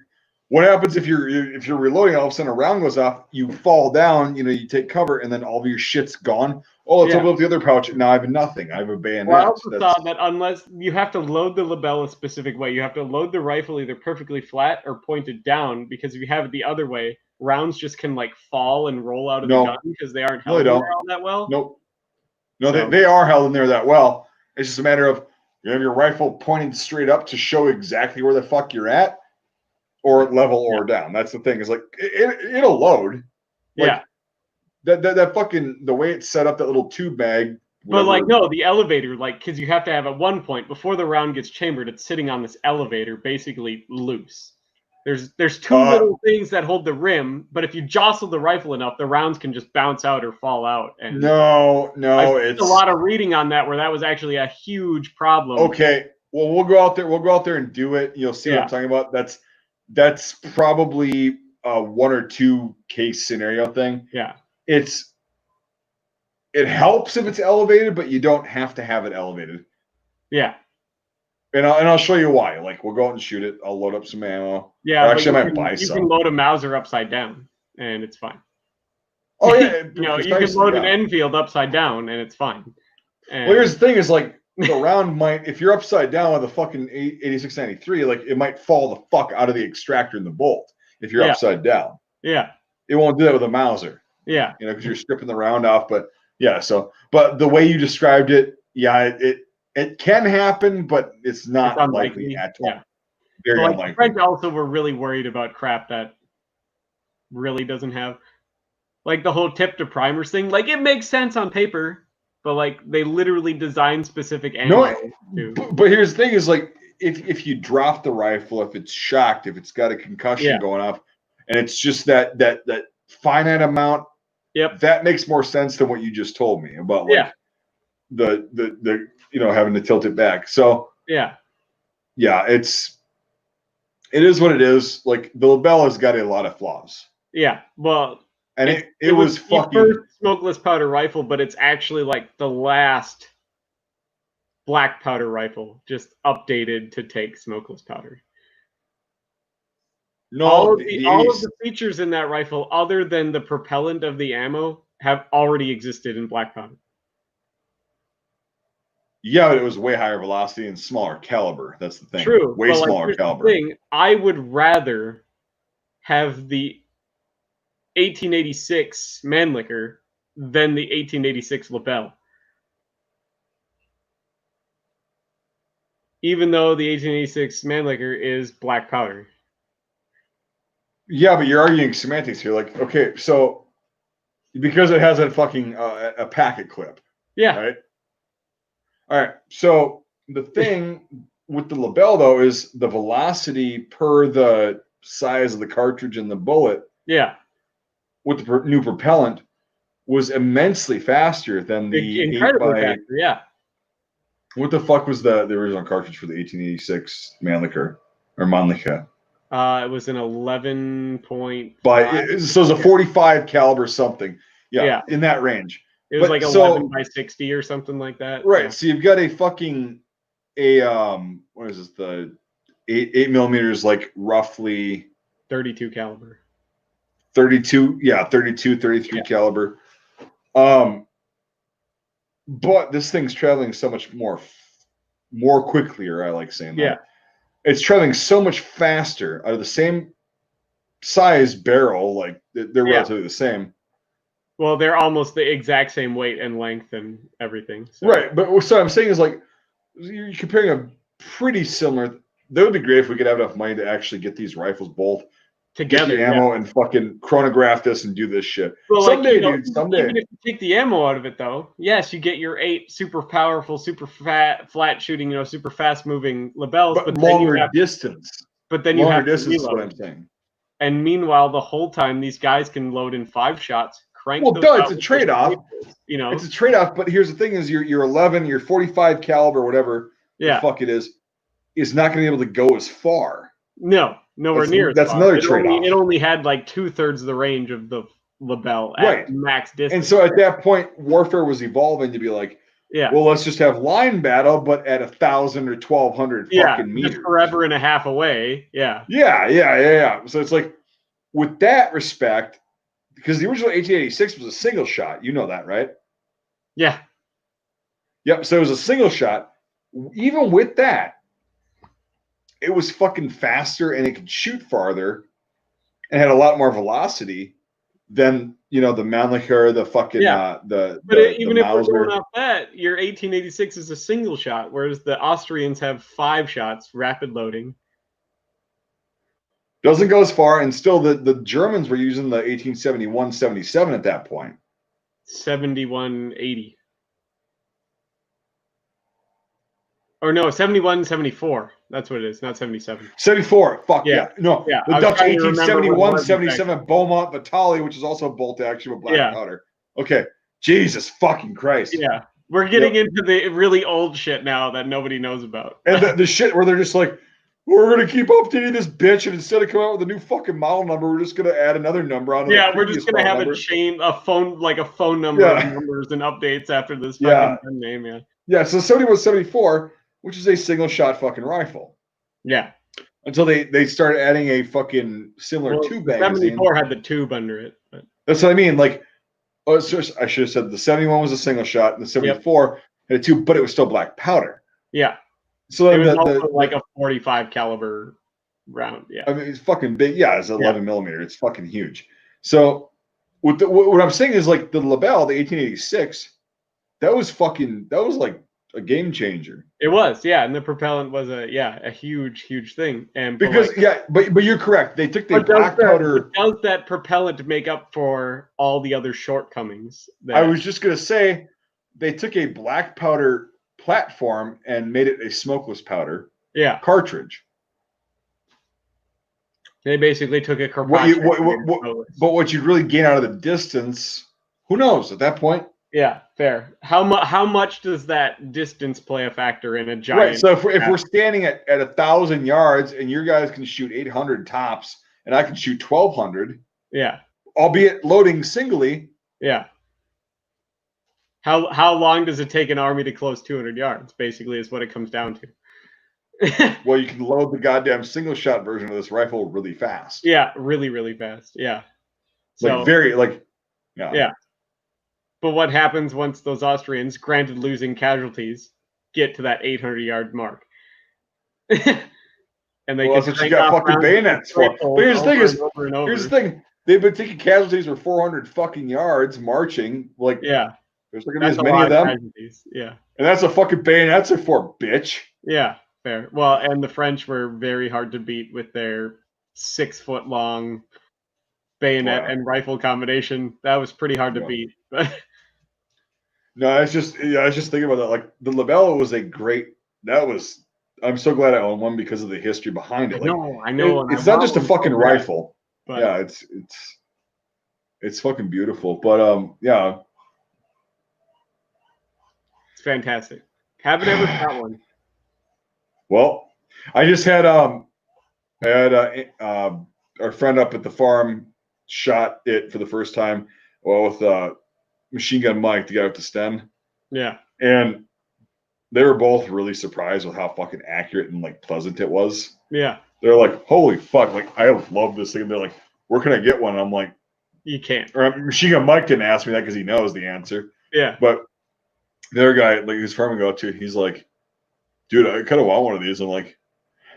B: what happens if you're reloading, all of a sudden a round goes off, you fall down, you take cover, and then all of your shit's gone. Oh, let's open up the other pouch. Now I have nothing. I have a bayonet.
A: Well, I also saw that unless you have to load the label a specific way, you have to load the rifle either perfectly flat or pointed down, because if you have it the other way, rounds just can like fall and roll out of the gun because they aren't held in there all that well.
B: Nope. No, they are held in there that well. It's just a matter of you have your rifle pointed straight up to show exactly where the fuck you're at, or level or down. That's the thing. Is like it'll load. Like, that fucking the way it's set up, that little tube bag.
A: Whatever. But like no, the elevator, like, because you have to have at one point before the round gets chambered, it's sitting on this elevator, basically loose. There's 2 little things that hold the rim, but if you jostle the rifle enough, the rounds can just bounce out or fall out. And it's a lot of reading on that where that was actually a huge problem.
B: Okay, well we'll go out there and do it. You'll see what I'm talking about. That's probably a 1 or 2 case scenario thing.
A: Yeah,
B: it helps if it's elevated, but you don't have to have it elevated.
A: Yeah.
B: And I'll show you why. Like, we'll go out and shoot it. I'll load up some ammo.
A: Yeah,
B: actually, I might buy some.
A: You can load a Mauser upside down, and it's fine.
B: Oh yeah,
A: you can load an Enfield upside down, and it's fine.
B: Well, here's the thing: is like the round might, if you're upside down with a fucking 8693, like it might fall the fuck out of the extractor and the bolt if you're upside down.
A: Yeah,
B: it won't do that with a Mauser.
A: Yeah,
B: because you're stripping the round off. But yeah, but the way you described it, it can happen, but it's not likely at all.
A: Yeah. Very unlikely. French also were really worried about crap that really doesn't have, like the whole tip to primers thing. Like, it makes sense on paper, but like they literally design specific ammo.
B: But here's the thing: is like if you drop the rifle, if it's shocked, if it's got a concussion going off, and it's just that finite amount.
A: Yep.
B: That makes more sense than what you just told me about like the having to tilt it back. So it is what it is. Like, the label has got a lot of flaws.
A: Yeah, well,
B: and it was fucking
A: the first smokeless powder rifle, but it's actually like the last black powder rifle, just updated to take smokeless powder. No, all of the features in that rifle, other than the propellant of the ammo, have already existed in black powder.
B: Yeah, but it was way higher velocity and smaller caliber. That's the thing.
A: True.
B: Way smaller caliber.
A: I would rather have the 1886 Mannlicher than the 1886 Lebel. Even though the 1886 Mannlicher is black powder.
B: Yeah, but you're arguing semantics here. Like, okay, so because it has a fucking a packet clip.
A: Yeah.
B: Right. All right. So the thing with the Lebel, though, is the velocity per the size of the cartridge and the bullet.
A: Yeah.
B: With the new propellant was immensely faster than the
A: incredibly faster. Yeah.
B: What the fuck was the original cartridge for the 1886 Mannlicher or Mannlicher?
A: It was an 11.5.
B: So it's a 45 caliber something. Yeah, in that range.
A: It was like 11 by 60 or something like that.
B: Right. Yeah. So you've got what is this? The 8 millimeters, like roughly
A: 32 caliber.
B: 32, 33 caliber. But this thing's traveling so much more quickly, or I like saying that.
A: Yeah.
B: It's traveling so much faster out of the same size barrel, like they're relatively the same.
A: Well, they're almost the exact same weight and length and everything. So.
B: Right, but so I'm saying is like you're comparing a pretty similar. That would be great if we could have enough money to actually get these rifles both
A: together,
B: get the ammo and fucking chronograph this and do this shit.
A: Well,
B: someday,
A: dude,
B: someday.
A: Even if you take the ammo out of it, though, yes, you get your 8 super powerful, super flat shooting, super fast moving Lebels,
B: but longer distance.
A: But then you have
B: to distance. Is what I'm saying.
A: And meanwhile, the whole time these guys can load in 5 shots.
B: It's a trade-off. It's a trade-off. But here's the thing: is your 11, your 45 caliber, whatever the fuck it is not going to be able to go as far.
A: No, nowhere near.
B: That's another trade-off.
A: It only had like 2/3 of the range of the Lebel at max distance.
B: And so at that point, warfare was evolving to be like, well, let's just have line battle, but at 1,000 or 1,200 fucking meters,
A: just forever and a half away. Yeah.
B: So it's like, with that respect, because the original 1886 was a single shot, you know that, right?
A: Yeah.
B: Yep. So it was a single shot. Even with that, it was fucking faster and it could shoot farther and had a lot more velocity than, you know, the Mannlicher, the fucking
A: even if
B: Mauser.
A: we're going off that, your 1886 is a single shot, whereas the Austrians have 5 shots, rapid loading.
B: Doesn't go as far, and still the Germans were using the 1871-77 at that point.
A: 71-80. Or no, 71-74. That's what it is, not 77.
B: 74. Fuck yeah. No,
A: yeah.
B: The Dutch 1871-77 Beaumont Vitali, which is also bolt action with black powder. Okay. Jesus fucking Christ.
A: Yeah. We're getting into the really old shit now that nobody knows about.
B: And the shit where they're just like, we're going to keep updating this bitch, and instead of coming out with a new fucking model number, we're just going to add another number on.
A: Yeah, we're just going to have a phone number of numbers and updates after this fucking name,
B: Yeah, so 71-74, which is a single shot fucking rifle.
A: Yeah.
B: Until they started adding a fucking similar tube magazine.
A: 74 had the tube under it. But.
B: That's what I mean. Like, I should have said the 71 was a single shot, and the 74 had a tube, but it was still black powder.
A: Yeah.
B: So
A: it was also like a 45 caliber round. Yeah.
B: I mean, it's fucking big. Yeah, it's 11 millimeter. It's fucking huge. So what I'm saying is, like, the Lebel, the 1886, that was like a game changer.
A: It was, and the propellant was a huge thing. And
B: because but you're correct. They took the black powder.
A: Does that propellant make up for all the other shortcomings?
B: I was just gonna say, they took a black powder platform and made it a smokeless powder cartridge.
A: They basically took a
B: but what you'd really gain out of the distance, who knows at that point?
A: Yeah, fair. How much does that distance play a factor in a giant?
B: Right. So if we're standing at 1,000 yards and your guys can shoot 800 tops and I can shoot 1,200.
A: Yeah.
B: Albeit loading singly.
A: Yeah. How long does it take an army to close 200 yards? Basically, is what it comes down to.
B: Well, you can load the goddamn single shot version of this rifle really fast.
A: Yeah, really fast. Yeah.
B: So,
A: yeah. But what happens once those Austrians, granted losing casualties, get to that 800-yard mark? And they
B: that's what you got fucking bayonets for. But here's the thing. They've been taking casualties for 400 fucking yards marching. Like, there's not going to be as many of them.
A: Casualties. Yeah.
B: And that's a fucking bayonets for, bitch.
A: Yeah, fair. Well, and the French were very hard to beat with their 6-foot-long bayonet and rifle combination. That was pretty hard to beat.
B: No, it's just I was just thinking about that. Like, the Lebel was a great. I'm so glad I own one because of the history behind it.
A: I know.
B: It's not just a fucking rifle. But, it's fucking beautiful. But
A: it's fantastic. Haven't ever shot one.
B: Well, I just had our friend up at the farm shot it for the first time. Well, with Machine Gun Mike, the guy with the Sten.
A: Yeah.
B: And they were both really surprised with how fucking accurate and like pleasant it was.
A: Yeah.
B: They're like, holy fuck, like I love this thing. And they're like, where can I get one? And I'm like,
A: you can't.
B: Or Machine Gun Mike didn't ask me that because he knows the answer.
A: Yeah.
B: But the other guy, like his farm I go to, he's like, dude, I kind of want one of these. I'm like,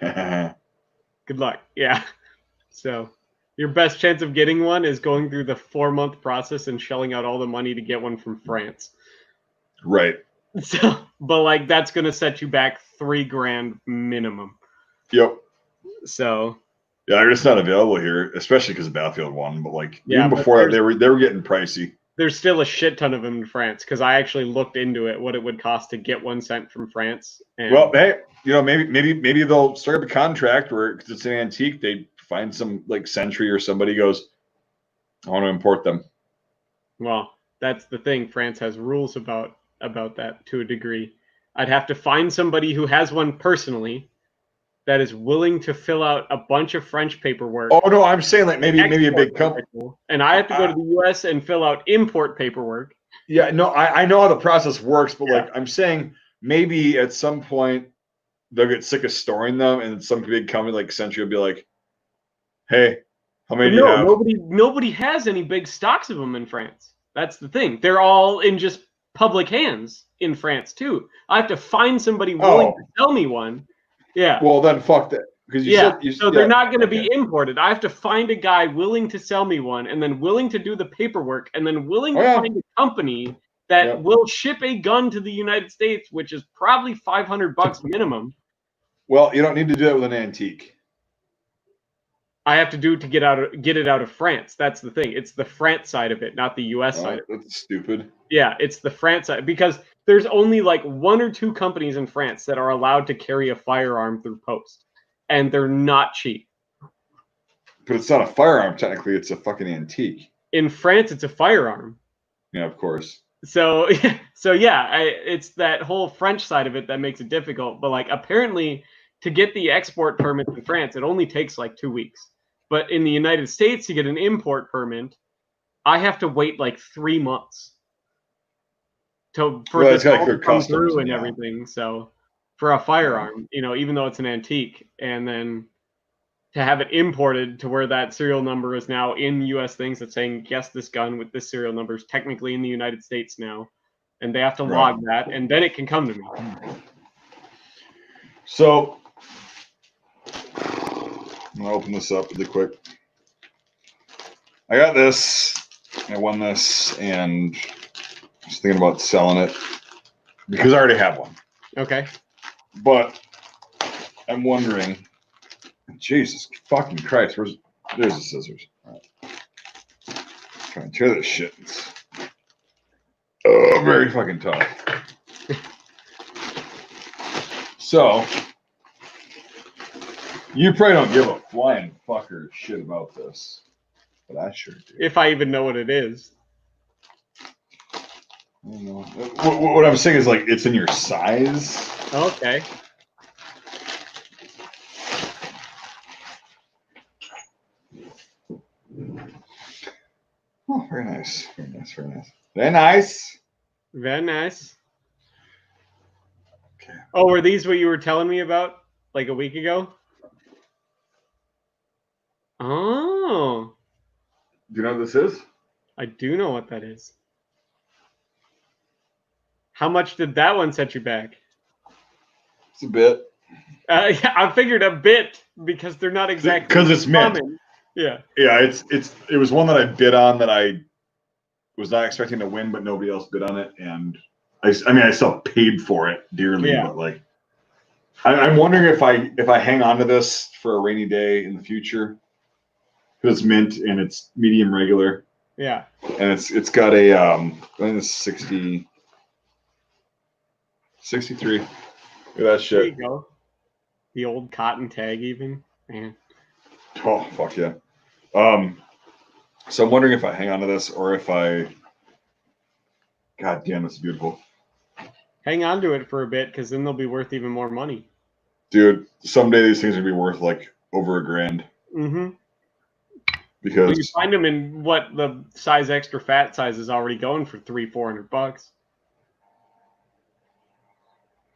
A: good luck. Yeah. So your best chance of getting one is going through the 4-month process and shelling out all the money to get one from France.
B: Right.
A: So, but like that's going to set you back $3,000 minimum.
B: Yep.
A: So.
B: Yeah, they're just not available here, especially because of Battlefield 1. But like even before that, they were getting pricey. There's
A: still a shit ton of them in France because I actually looked into it, what it would cost to get one sent from France. And
B: well, hey, maybe they'll start up a contract where because it's an antique, they find some like Sentry or somebody goes, I want to import them.
A: Well, that's the thing. France has rules about that to a degree. I'd have to find somebody who has one personally that is willing to fill out a bunch of French paperwork.
B: Oh no, I'm saying like maybe a big company,
A: and I have to go to the U.S. and fill out import paperwork.
B: Yeah, no, I know how the process works, but like I'm saying, maybe at some point they'll get sick of storing them, and some big company like Century will be like, "Hey, how many do you have?"
A: Nobody has any big stocks of them in France. That's the thing. They're all in just public hands in France too. I have to find somebody willing to sell me one. Yeah.
B: Well, then fuck that. Because
A: so they're not going to be imported. I have to find a guy willing to sell me one, and then willing to do the paperwork, and then willing to find a company that will ship a gun to the United States, which is probably $500 minimum.
B: Well, you don't need to do that with an antique.
A: I have to do to get it out of France. That's the thing. It's the France side of it, not the U.S. side.
B: That's stupid.
A: Yeah, it's the France side, because there's only like 1 or 2 companies in France that are allowed to carry a firearm through post, and they're not cheap.
B: But it's not a firearm technically; it's a fucking antique.
A: In France, it's a firearm.
B: Yeah, of course.
A: So yeah, it's that whole French side of it that makes it difficult. But like apparently, to get the export permit in France, it only takes like 2 weeks. But in the United States, to get an import permit, I have to wait like 3 months for this to come through and everything. So for a firearm, even though it's an antique, and then to have it imported to where that serial number is now in U.S. things that's saying, yes, this gun with this serial number is technically in the United States now, and they have to log that, and then it can come to me.
B: So I'm gonna open this up really quick. I got this. I won this, and I was thinking about selling it because I already have one.
A: Okay.
B: But I'm wondering, Jesus fucking Christ, there's the scissors. All right. Trying to tear this shit. It's very fucking tough. So you probably don't give a flying fucker shit about this, but I sure do.
A: If I even know what it is.
B: I don't know. What I'm saying is like it's in your size.
A: Okay.
B: Oh, very nice. Very nice. Very nice. Very nice.
A: Very nice.
B: Okay.
A: Oh, were these what you were telling me about like a week ago? Oh.
B: Do you know what this is?
A: I do know what that is. How much did that one set you back?
B: It's a bit.
A: Yeah, I figured a bit because they're not exactly
B: because it's mint.
A: Yeah.
B: Yeah, it was one that I bid on that I was not expecting to win, but nobody else bid on it, and I still paid for it dearly, but like I'm wondering if I hang on to this for a rainy day in the future because it's mint and it's medium regular.
A: Yeah.
B: And it's got a I think it's 60. 63. Look at that shit.
A: There you go. The old cotton tag, even. Man.
B: Oh, fuck yeah. So I'm wondering if I hang on to this or if I. God damn, it's beautiful.
A: Hang on to it for a bit, because then they'll be worth even more money.
B: Dude, someday these things are gonna be worth like over $1,000.
A: Mm-hmm.
B: Because
A: you find them in what the size extra fat size is already going for $300-400.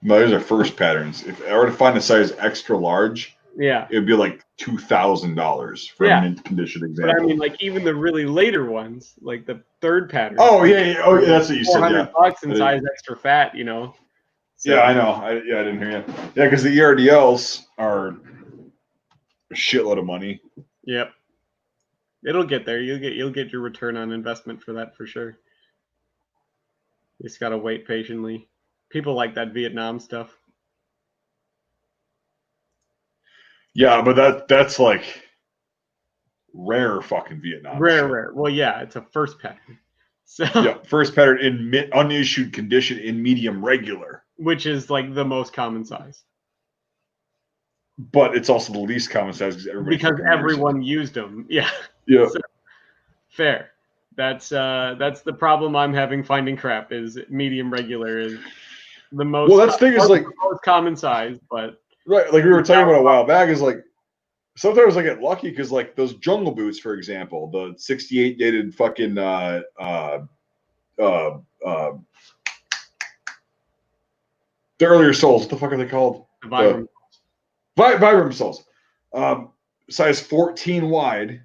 B: No, these are first patterns. If I were to find a size extra large,
A: yeah,
B: it'd be like $2,000 for a mint condition example.
A: But I mean, like even the really later ones, like the third pattern.
B: Oh yeah. Oh yeah, that's what you said.
A: $400 in size extra fat, So.
B: Yeah, I know. I didn't hear you. Yeah, because the ERDLs are a shitload of money.
A: Yep. It'll get there. You'll get your return on investment for that for sure. You just gotta wait patiently. People like that Vietnam stuff.
B: Yeah, but that's like rare fucking Vietnam.
A: Rare. Well, yeah, it's a first pattern. So
B: yeah, first pattern in unissued condition in medium regular,
A: which is like the most common size.
B: But it's also the least common size because
A: everyone used them. Yeah.
B: Yeah.
A: So, fair. That's the problem I'm having finding crap is medium regular is the most.
B: Well, that's the thing is like
A: most common size, but
B: Right, like we were talking about a while back, is like sometimes I get lucky because like those jungle boots, for example, the 68 dated fucking the earlier soles. What the fuck are they called?
A: The Vibram.
B: Vibram soles. Size 14 wide.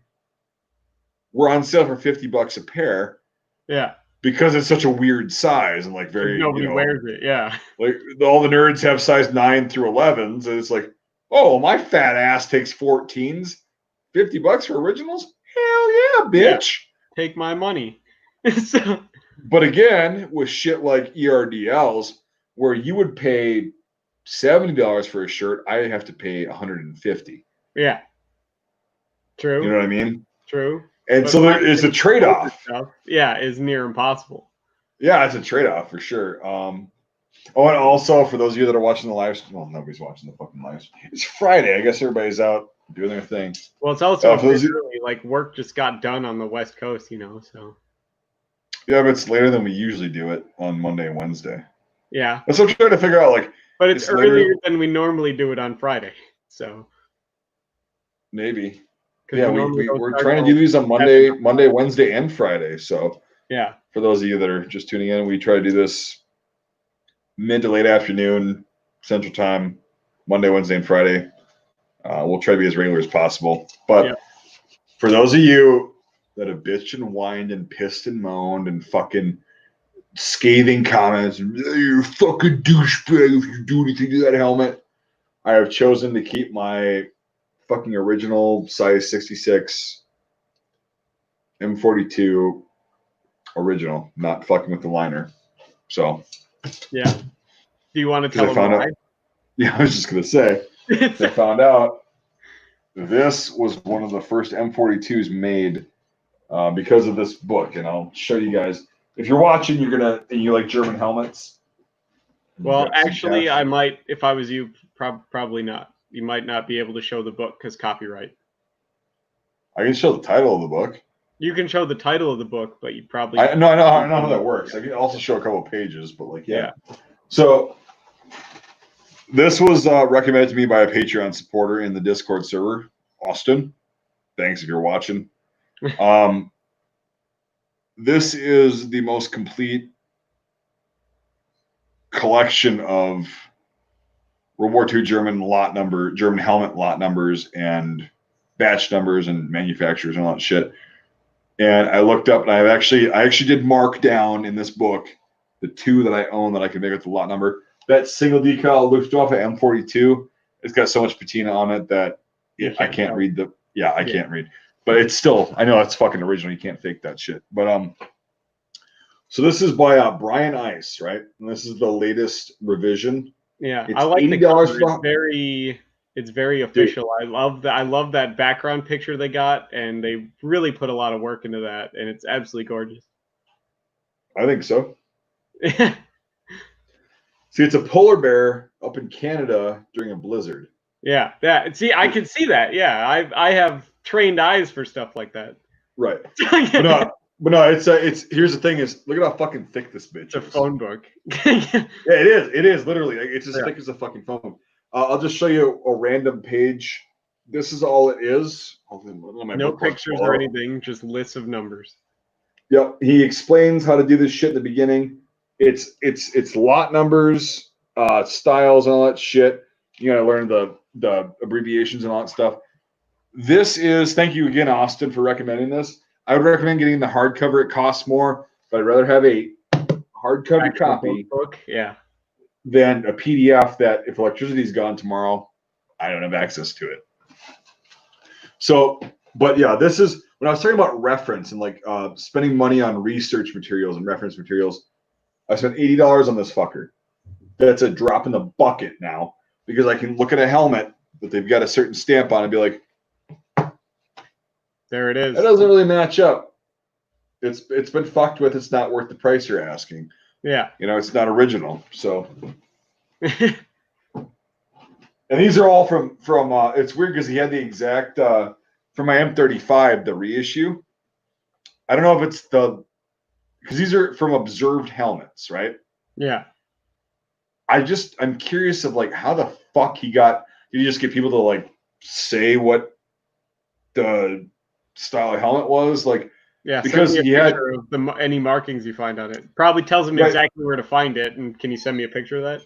B: Were on sale for $50 a pair.
A: Yeah.
B: Because it's such a weird size and like very
A: nobody wears it. Yeah.
B: Like all the nerds have size 9 through 11s, and it's like, oh, my fat ass takes 14s. $50 for originals? Hell yeah, bitch.
A: Yeah. Take my money. So,
B: but again, with shit like ERDLs, where you would pay $70 for a shirt, I have to pay $150.
A: Yeah. True.
B: You know what I mean?
A: True.
B: And so there is a trade-off.
A: Yeah, is near impossible.
B: Yeah, it's a trade-off for sure. Oh, and also for those of you that are watching the live stream, well, nobody's watching the fucking live stream. It's Friday. I guess everybody's out doing their thing.
A: Well, it's also early. Like work just got done on the West Coast, so.
B: Yeah, but it's later than we usually do it on Monday and Wednesday.
A: Yeah.
B: That's what I'm trying to figure out. Like,
A: but it's earlier than we normally do it on Friday. So.
B: Maybe. Yeah, we're trying to do these on Monday, Wednesday, and Friday. So
A: yeah,
B: for those of you that are just tuning in, we try to do this mid to late afternoon Central Time, Monday, Wednesday, and Friday. We'll try to be as regular as possible. But for those of you that have bitched and whined and pissed and moaned and fucking scathing comments, you're a fucking douchebag if you do anything to that helmet, I have chosen to keep my fucking original size 66 M42 original, not fucking with the liner. So
A: yeah. Do you want to tell them why?
B: Yeah, I was just gonna say I found out this was one of the first M42s made because of this book, and I'll show you guys. If you're watching, and you like German helmets.
A: Well, actually, I might, if I was you, probably not. You might not be able to show the book because copyright.
B: I can show the title of the book.
A: You can show the title of the book, but you probably...
B: I know how that works. I can also show a couple of pages, but like, yeah. So this was recommended to me by a Patreon supporter in the Discord server, Austin. Thanks if you're watching. This is the most complete collection of World War II German helmet lot numbers and batch numbers and manufacturers and all that shit. And I looked up, and I actually did mark down in this book the two that I own that I can make with the lot number. That single decal Luftwaffe M42, it's got so much patina on it that I can't read I can't read. But it's still, I know it's fucking original. You can't fake that shit. But so this is by Brian Ice, right? And this is the latest revision.
A: Yeah,
B: it's
A: I like
B: $80
A: the cover. It's very official. Dude. I love that background picture they got, and they really put a lot of work into that, and it's absolutely gorgeous.
B: I think so. See, it's a polar bear up in Canada during a blizzard.
A: Yeah. See, I can see that. Yeah, I have trained eyes for stuff like that.
B: Right. But no, it's here's the thing: is look at how fucking thick this bitch is.
A: It's a phone book.
B: Yeah, it is. It is literally. It's as thick as a fucking phone book. I'll just show you a random page. This is all it is.
A: No pictures or anything, just lists of numbers.
B: Yep. He explains how to do this shit in the beginning. It's lot numbers, styles, and all that shit. You gotta learn the abbreviations and all that stuff. This is, thank you again, Austin, for recommending this. I would recommend getting the hardcover. It costs more, but I'd rather have a hardcover copy
A: book,
B: than a PDF that if electricity's gone tomorrow, I don't have access to it. So, but yeah, this is when I was talking about reference and like spending money on research materials and reference materials. I spent $80 on this fucker. That's a drop in the bucket now because I can look at a helmet that they've got a certain stamp on and be like,
A: there it is.
B: That doesn't really match up. It's been fucked with. It's not worth the price you're asking.
A: Yeah.
B: It's not original. So. And these are all from it's weird because he had the exact for my M35, the reissue. I don't know if it's because these are from observed helmets, right?
A: Yeah.
B: I'm curious of like how the fuck he got you just get people to like say what the style of helmet was? Like,
A: Yeah,
B: because
A: send me
B: he
A: a
B: had
A: picture of any markings you find on it. Probably tells him exactly where to find it. And can you send me a picture of that?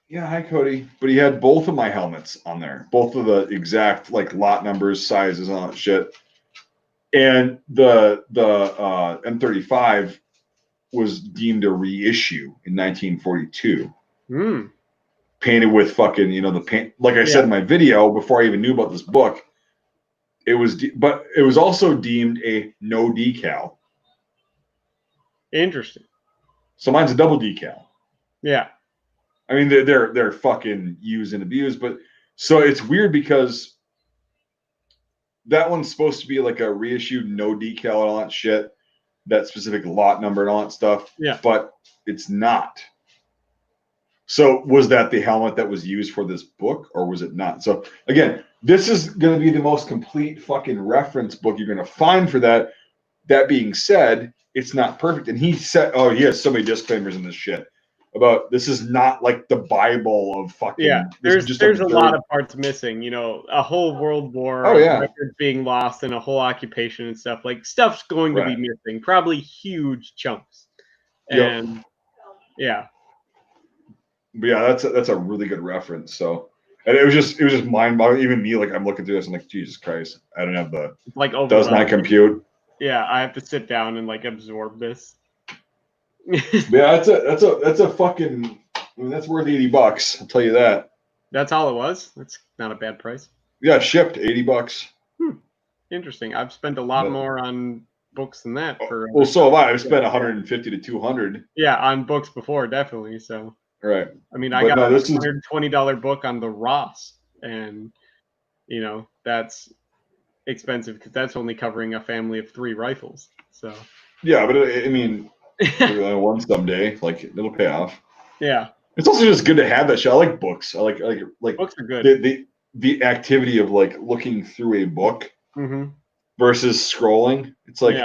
B: Yeah, hi Cody. But he had both of my helmets on there, both of the exact like lot numbers, sizes, and all that shit. And the M35 was deemed a reissue in 1942. Painted with fucking, you know, the paint. Like I said in my video before I even knew about this book, it was, but it was also deemed a no decal.
A: Interesting.
B: So mine's a double decal.
A: Yeah.
B: I mean, they're fucking used and abused, but so it's weird because that one's supposed to be like a reissued no decal and all that shit, that specific lot number and all that stuff.
A: Yeah.
B: But it's not. So was that the helmet that was used for this book, or was it not? So again, this is going to be the most complete fucking reference book you're going to find for that. That being said, it's not perfect. And he said, oh, he has so many disclaimers in this shit about this is not like the Bible of fucking.
A: Yeah, there's
B: a
A: lot of parts missing. You know, a whole world war, records being lost, and a whole occupation and stuff. Like stuff's going to be missing, probably huge chunks. And yeah.
B: But yeah, that's a really good reference. So, and it was just mind-boggling. Even me, like I'm looking through this, I'm like, Jesus Christ, I don't have the
A: like
B: does not compute.
A: Yeah, I have to sit down and like absorb this.
B: Yeah, that's a fucking. I mean, that's worth $80. I'll tell you that.
A: That's all it was. That's not a bad price.
B: Yeah, shipped $80.
A: Interesting. I've spent a lot more on books than that.
B: Well, so have I. I've spent 150 to 200.
A: Yeah, on books before, definitely. So.
B: Right.
A: I mean, I got a $120 book on the Ross, and you know that's expensive because that's only covering a family of 3 rifles. So.
B: Yeah, but I mean, one someday, like it'll pay off.
A: Yeah.
B: It's also just good to have that shit. I like books. I like
A: books are good.
B: The activity of like looking through a book versus scrolling. It's like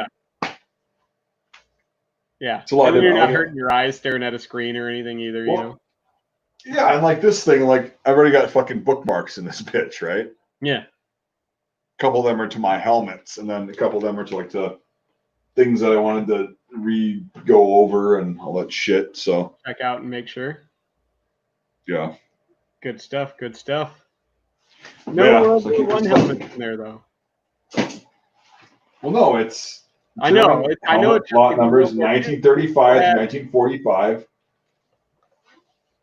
A: yeah.
B: It's a lot.
A: And you're not hurting your eyes staring at a screen or anything either. Well, you know.
B: Yeah, and like this thing, like I've already got fucking bookmarks in this bitch, right?
A: Yeah.
B: A couple of them are to my helmets, and then a couple of them are to like the things that I wanted to go over and all that shit. So
A: check out and make sure.
B: Yeah.
A: Good stuff. Good stuff. No World War I helmets in there though.
B: Well, no, it's.
A: I know. I know. It's
B: lot numbers 1935 to 1945.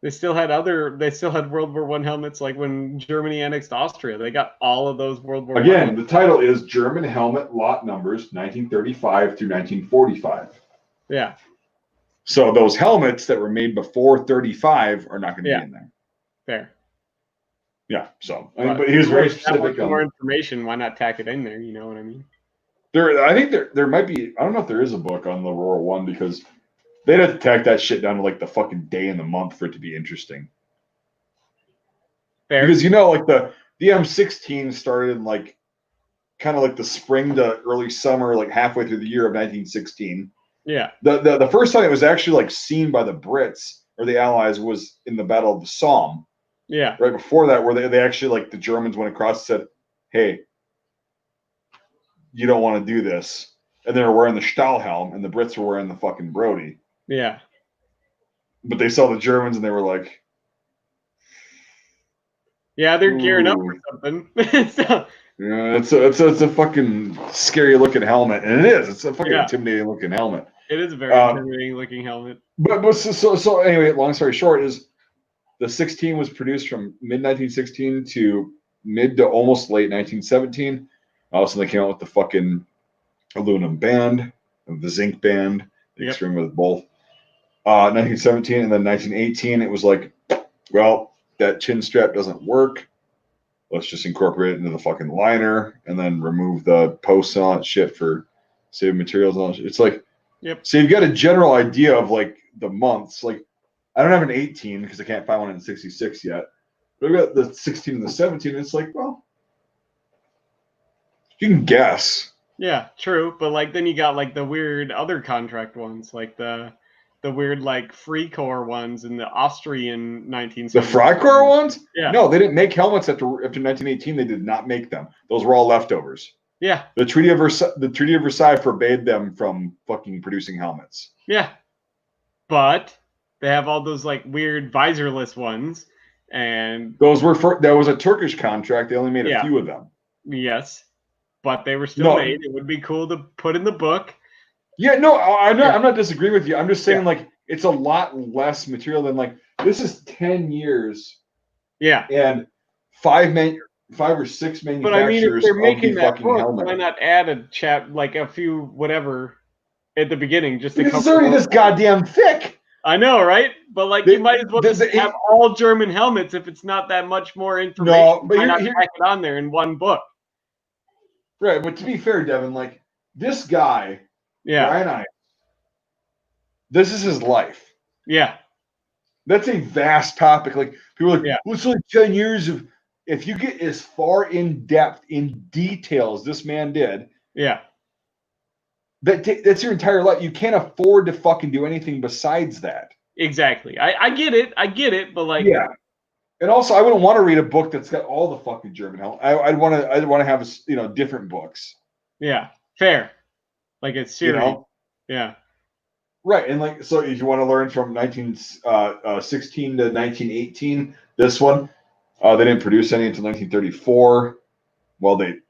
A: They still had World War I helmets, like when Germany annexed Austria. They got all of those World War I.
B: Again, the title is German Helmet Lot Numbers 1935 through 1945.
A: Yeah.
B: So those helmets that were made before 35 are not going to be in there.
A: Fair.
B: Yeah. So, I mean, but he was very specific.
A: More information. Why not tack it in there? You know what I mean?
B: I think there might be. I don't know if there is a book on the World War I because they'd have to tack that shit down to like the fucking day and the month for it to be interesting.
A: Fair.
B: Because you know, like the M16 started in like kind of like the spring to early summer, like halfway through the year of 1916.
A: Yeah.
B: The first time it was actually like seen by the Brits or the Allies was in the Battle of the Somme.
A: Yeah.
B: Right before that, where they actually like the Germans went across and said, "Hey, you don't want to do this," and they were wearing the Stahlhelm, and the Brits were wearing the fucking Brody.
A: Yeah.
B: But they saw the Germans, and they were like,
A: "Yeah, they're gearing up for something."
B: So, yeah, it's a fucking scary looking helmet, and it is. It's a fucking intimidating looking helmet.
A: It is a very intimidating looking helmet.
B: But so anyway, long story short is the 16 was produced from mid 1916 to mid to almost late 1917. Also, they came out with the fucking aluminum band, the zinc band, the extreme with both. 1917 and then 1918, it was like, well, that chin strap doesn't work. Let's just incorporate it into the fucking liner and then remove the posts and all that shit for saving materials and all that shit. It's like, so you've got a general idea of like the months. Like, I don't have an 18 because I can't find one in 66 yet. But I've got the 16 and the 17. It's like, well, you can guess.
A: Yeah, true. But like then you got like the weird other contract ones, like the the weird like free core ones in the Austrian 1970s.
B: The Frycore ones?
A: Yeah.
B: No, they didn't make helmets after 1918. They did not make them. Those were all leftovers.
A: Yeah.
B: The Treaty of Versailles forbade them from fucking producing helmets.
A: Yeah. But they have all those like weird visorless ones, and
B: that was a Turkish contract. They only made a few of them.
A: Yes, but they were still made. It would be cool to put in the book.
B: Yeah, no, I'm not disagreeing with you. I'm just saying like it's a lot less material than like this is 10 years.
A: Yeah,
B: and 5 or 6 manufacturers.
A: But I mean, if they're making that book,
B: helmet.
A: why not add a like a few whatever at the beginning just to
B: cover it's already this goddamn thick.
A: I know, right? But like, you might as well just have all German helmets if it's not that much more information.
B: No, but
A: why not pack it on there in one book?
B: Right, but to be fair, Devin, like this guy, Brian, this is his life.
A: Yeah,
B: that's a vast topic. Like people are like, well, it's only 10 years of. If you get as far in depth, in detail as this man did, that's your entire life. You can't afford to fucking do anything besides that.
A: Exactly. I get it, but like,
B: and also I wouldn't want to read a book that's got all the fucking German help. I'd want to have different books.
A: Yeah, fair. Like it's serious. Yeah.
B: Right, and like so, if you want to learn from 1916 to 1918, this one. They didn't produce any until 1934. Well, they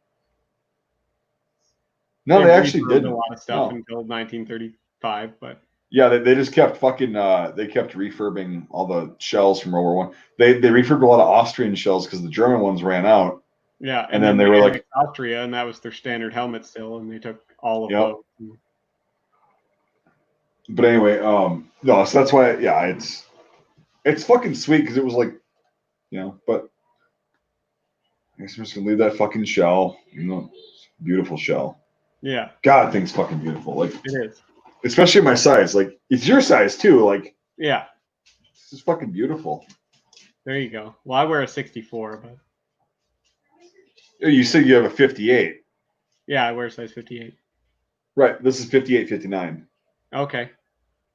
B: actually did
A: a lot of stuff until 1935, but
B: they just kept fucking they kept refurbing all the shells from World War I. They refurbed a lot of Austrian shells because the German ones ran out.
A: Yeah,
B: and then they were like
A: Austria, and that was their standard helmet still, and they took all of those.
B: But anyway, no, so that's why it's fucking sweet because it was like. But I guess I'm just gonna leave that fucking shell. Beautiful shell.
A: Yeah.
B: God, thing's fucking beautiful. Like
A: it is.
B: Especially my size. Like it's your size too. Like
A: yeah.
B: This is fucking beautiful.
A: There you go. Well, I wear a 64, but
B: you said you have a 58.
A: Yeah, I wear a size 58.
B: Right. This is 58, 59.
A: Okay.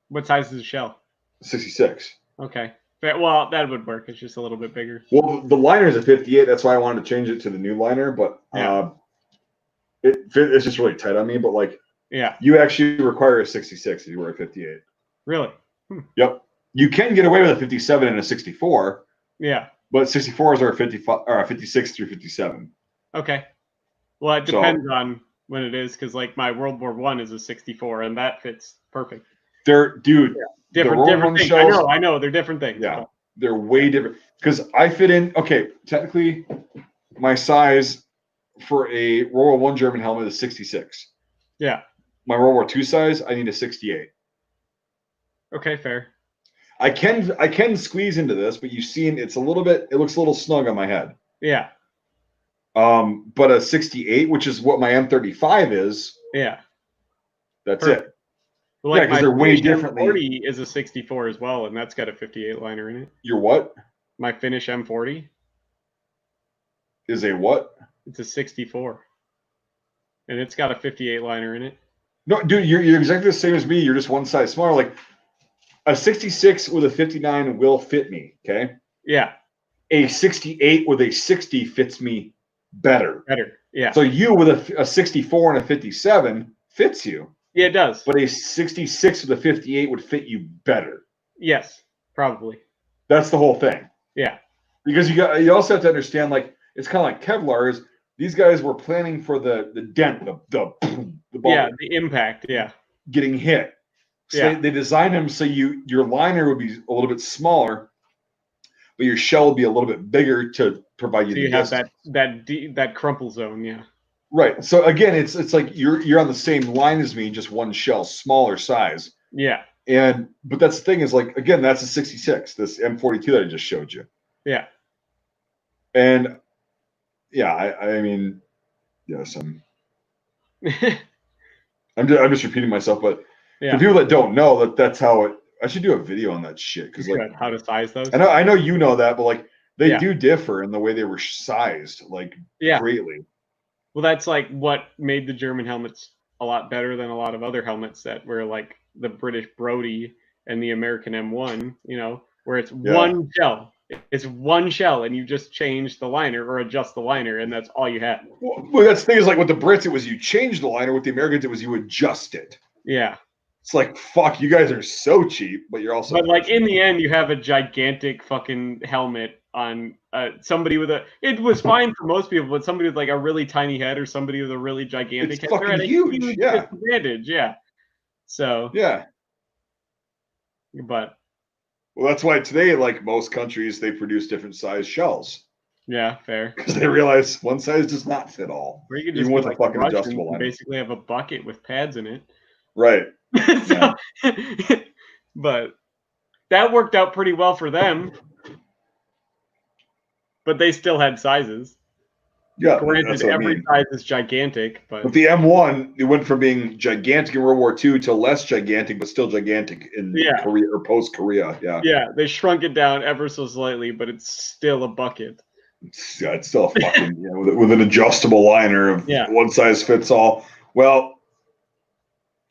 A: What size is the shell?
B: 66.
A: Okay. Well, that would work. It's just a little bit bigger.
B: Well, the liner is a 58. That's why I wanted to change it to the new liner, but it's just really tight on me. But like, you actually require a 66 if you wear a 58.
A: Really?
B: Yep. You can get away with a 57 and a 64.
A: Yeah.
B: But 64s are a 55 or a 56 through 57.
A: Okay. Well, it depends on when it is, because like my World War I is a 64, and that fits perfect.
B: Different
A: things. Shells, I know, they're different things.
B: Yeah, they're way different. Because I fit in. Okay, technically, my size for a World War I German helmet is 66.
A: Yeah.
B: My World War II size, I need a 68.
A: Okay, fair.
B: I can squeeze into this, but you've seen it looks a little snug on my head.
A: Yeah.
B: But a 68, which is what my M35 is.
A: Yeah.
B: That's it.
A: Well, like because they're way differently. M40 is a 64 as well, and that's got a 58 liner in it.
B: Your what?
A: My Finnish M40
B: is a what?
A: It's a 64, and it's got a 58 liner in it.
B: No, dude, you're exactly the same as me. You're just one size smaller. Like a 66 with a 59 will fit me. Okay.
A: Yeah.
B: A 68 with a 60 fits me better.
A: Yeah.
B: So you with a 64 and a 57 fits you.
A: Yeah, it does.
B: But a 66 with a 58 would fit you better.
A: Yes, probably.
B: That's the whole thing.
A: Yeah.
B: Because you also have to understand, like, it's kind of like Kevlar. These guys were planning for the dent, the bubble.
A: Yeah, the impact,
B: getting hit. So they designed them so your liner would be a little bit smaller, but your shell would be a little bit bigger to provide you.
A: So you have that crumple zone, yeah.
B: Right. So again, it's like you're on the same line as me, just one shell, smaller size.
A: Yeah.
B: But that's the thing is, like, again, that's a 66, this M42 that I just showed you.
A: Yeah.
B: And yeah, I mean, yes, I'm just repeating myself, but for people that don't know, that's how it. I should do a video on that shit because like
A: how to size those.
B: I know you know that, but like they do differ in the way they were sized, like greatly.
A: Well, that's like what made the German helmets a lot better than a lot of other helmets that were like the British Brodie and the American M1, where it's one shell. It's one shell, and you just change the liner or adjust the liner, and that's all you have.
B: Well, that's the thing is like with the Brits, it was you change the liner. With the Americans, it was you adjust it.
A: Yeah.
B: It's like, fuck, you guys are so cheap, but you're also.
A: But like in the end, you have a gigantic fucking helmet on somebody with a. It was fine for most people, but somebody with like a really tiny head or somebody with a really gigantic head,
B: they're at a huge
A: disadvantage. Yeah. So.
B: Yeah.
A: But.
B: Well, that's why today, like most countries, they produce different size shells.
A: Yeah, fair.
B: Because they realize one size does not fit all.
A: Or you could just
B: even with a fucking adjustable liner.
A: Basically have a bucket with pads in it.
B: Right.
A: So, but that worked out pretty well for them. But they still had sizes.
B: Yeah,
A: granted, every size is gigantic, but
B: with the M1, it went from being gigantic in World War II to less gigantic, but still gigantic in Korea or post Korea. Yeah.
A: Yeah, they shrunk it down ever so slightly, but it's still a bucket.
B: It's still a fucking with an adjustable liner of one size fits all. Well,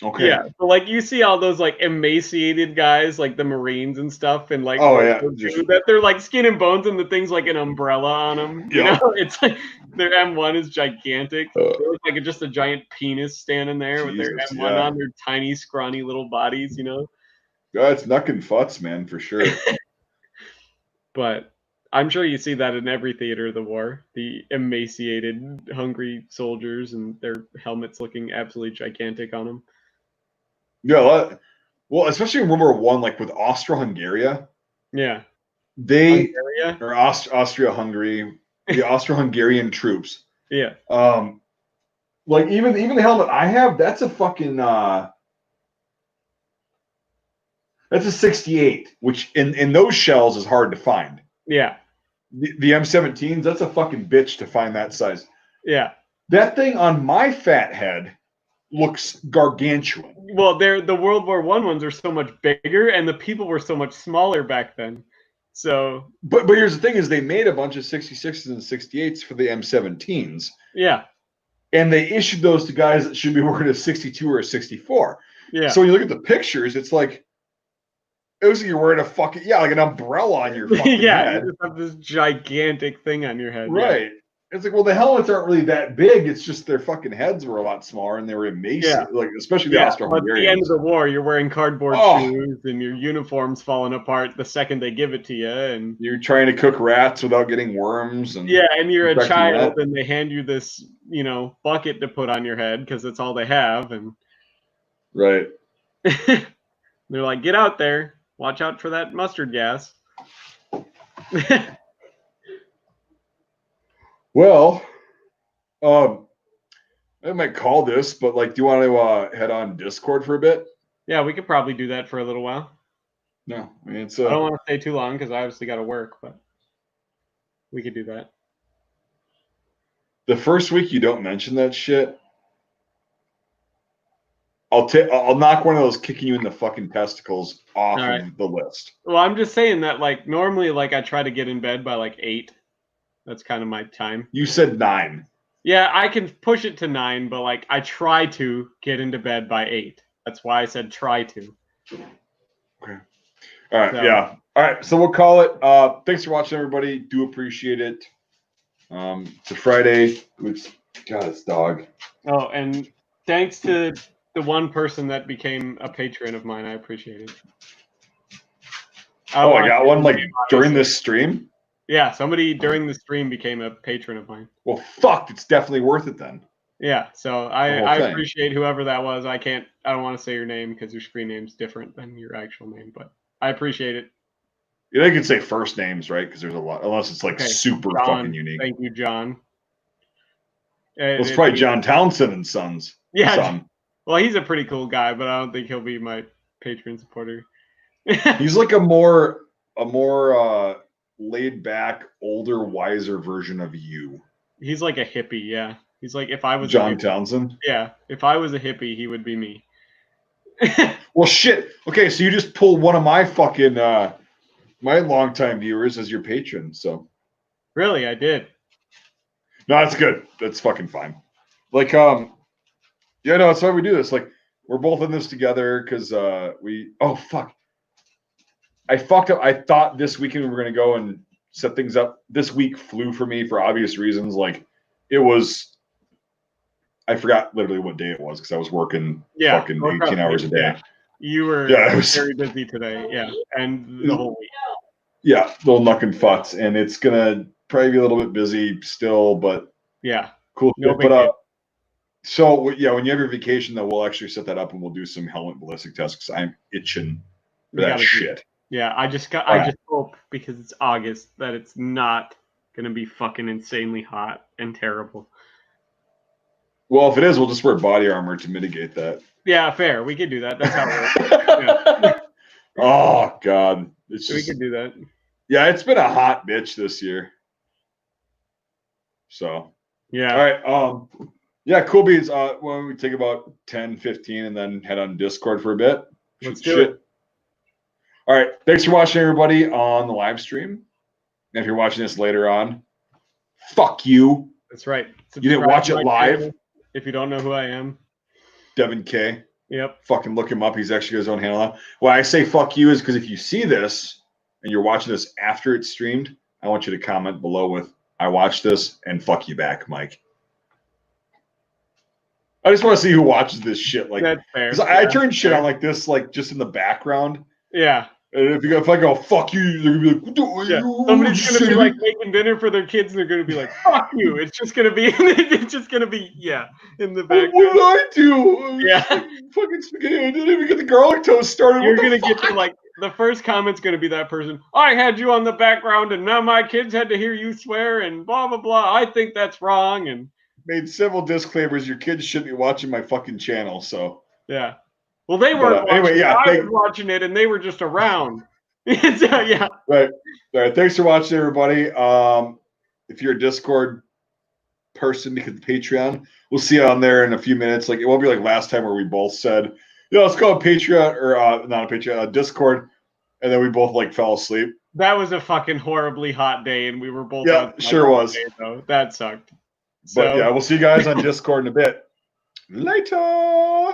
B: okay.
A: Yeah, but like you see all those like emaciated guys, like the Marines and stuff, and like that they're like skin and bones, and the thing's like an umbrella on them. You know, it's like their M1 is gigantic. They look like just a giant penis standing there with their M1 on their tiny, scrawny little bodies.
B: Yeah, it's knuck and futz, man, for sure.
A: But I'm sure you see that in every theater of the war. The emaciated, hungry soldiers and their helmets looking absolutely gigantic on them.
B: Yeah, well, especially in World War One, like with Austro-Hungary.
A: Yeah,
B: they or Austria-Hungary, the Austro-Hungarian troops.
A: Yeah.
B: Like even the helmet I have, that's a fucking that's a 68, which in those shells is hard to find.
A: Yeah.
B: The M17s, that's a fucking bitch to find that size.
A: Yeah.
B: That thing on my fat head looks gargantuan.
A: Well, the World War I ones are so much bigger, and the people were so much smaller back then. So,
B: but here's the thing: is they made a bunch of 66s and 68s for the M17s.
A: Yeah,
B: and they issued those to guys that should be wearing a 62 or a 64.
A: Yeah.
B: So when you look at the pictures, it's like it was like you're wearing a fucking like an umbrella on your fucking head.
A: You just have this gigantic thing on your head.
B: Right. Yeah. It's like, well, the helmets aren't really that big. It's just their fucking heads were a lot smaller and they were emaciated. Like, especially the Austro-Hungarians.
A: At the end of the war, you're wearing cardboard shoes and your uniform's falling apart the second they give it to you. And
B: you're trying to cook rats without getting worms. And
A: and you're a child and they hand you this, bucket to put on your head because it's all they have. And
B: right.
A: They're like, get out there. Watch out for that mustard gas.
B: Well, I might call this, but like, do you want to head on Discord for a bit?
A: Yeah, we could probably do that for a little while.
B: No, I mean, I
A: don't want to stay too long because I obviously got to work, but we could do that.
B: The first week you don't mention that shit, I'll knock one of those kicking you in the fucking testicles off of the list.
A: Well, I'm just saying that like normally like I try to get in bed by like 8. That's kind of my time.
B: You said 9.
A: Yeah, I can push it to 9, but like I try to get into bed by 8. That's why I said try to.
B: Okay. All right. So, yeah. All right. So we'll call it. Thanks for watching, everybody. Do appreciate it. It's a Friday. God, it's dog.
A: Oh, and thanks to the one person that became a patron of mine. I appreciate it.
B: I got one like during this stream.
A: Yeah, somebody during the stream became a patron of mine.
B: Well, fuck, it's definitely worth it then.
A: Yeah, so I appreciate whoever that was. I don't want to say your name because your screen name's different than your actual name, but I appreciate it.
B: Yeah, they can say first names, right? Because there's a lot, unless it's like super
A: John,
B: fucking unique.
A: Thank you, John.
B: Well, it's probably John Townsend and Sons.
A: Yeah.
B: Son.
A: Well, he's a pretty cool guy, but I don't think he'll be my patron supporter.
B: He's like a more laid back, older, wiser version of you.
A: He's like a hippie, yeah. He's like if I was
B: John Townsend.
A: Yeah, if I was a hippie, he would be me.
B: Well, shit. Okay, so you just pulled one of my fucking my longtime viewers as your patron. So
A: really, I did.
B: No, that's good. That's fucking fine. Like, yeah, no, that's why we do this. Like, we're both in this together because we. Oh fuck. I fucked up. I thought this weekend we were going to go and set things up. This week flew for me for obvious reasons. Like it was, I forgot literally what day it was because I was working fucking 18 hours a day.
A: Yeah. You were very busy today. Yeah. And the whole week.
B: Yeah. Little knuckin' futz. And it's going to probably be a little bit busy still, but
A: yeah.
B: Cool. No big deal. So yeah, when you have your vacation, though, we'll actually set that up and we'll do some helmet ballistic tests because I'm itching for that shit.
A: Yeah, I just hope because it's August that it's not gonna be fucking insanely hot and terrible.
B: Well, if it is, we'll just wear body armor to mitigate that.
A: Yeah, fair. We could do that. That's how it works.
B: Oh God, it's
A: we could do that.
B: Yeah, it's been a hot bitch this year. So
A: yeah.
B: All right. Yeah, cool beans. Why don't we take about 10, 15 and then head on Discord for a bit?
A: Let's do it.
B: All right. Thanks for watching, everybody, on the live stream. And if you're watching this later on, fuck you.
A: That's right.
B: You didn't watch it live?
A: Channel, if you don't know who I am.
B: Devin K.
A: Yep.
B: Fucking look him up. He's actually got his own handle now. Why I say fuck you is because if you see this and you're watching this after it's streamed, I want you to comment below with, I watched this and fuck you back, Mike. I just want to see who watches this shit. Like,
A: that's fair.
B: I turn shit on like this, like just in the background.
A: Yeah.
B: And if I go fuck you, they're gonna be like,
A: somebody's gonna be like making dinner for their kids, and they're gonna be like, fuck you. It's just gonna be in the background.
B: What did I do?
A: Yeah.
B: Fucking spaghetti. I didn't even get the garlic toast started.
A: You're gonna get to like the first comment's gonna be that person. I had you on the background, and now my kids had to hear you swear and blah blah blah. I think that's wrong and
B: made several disclaimers. Your kids shouldn't be watching my fucking channel. So
A: yeah. Well, they weren't watching
B: anyway, yeah,
A: I was watching it, and they were just around. Yeah.
B: Right. All right. Thanks for watching, everybody. If you're a Discord person, because the Patreon, we'll see you on there in a few minutes. Like it won't be like last time where we both said, "Yeah, let's go on Patreon," or not a Patreon, Discord, and then we both like fell asleep.
A: That was a fucking horribly hot day, and we were both.
B: Yeah, sure was.
A: Day, though. That sucked.
B: But yeah, we'll see you guys on Discord in a bit. Later.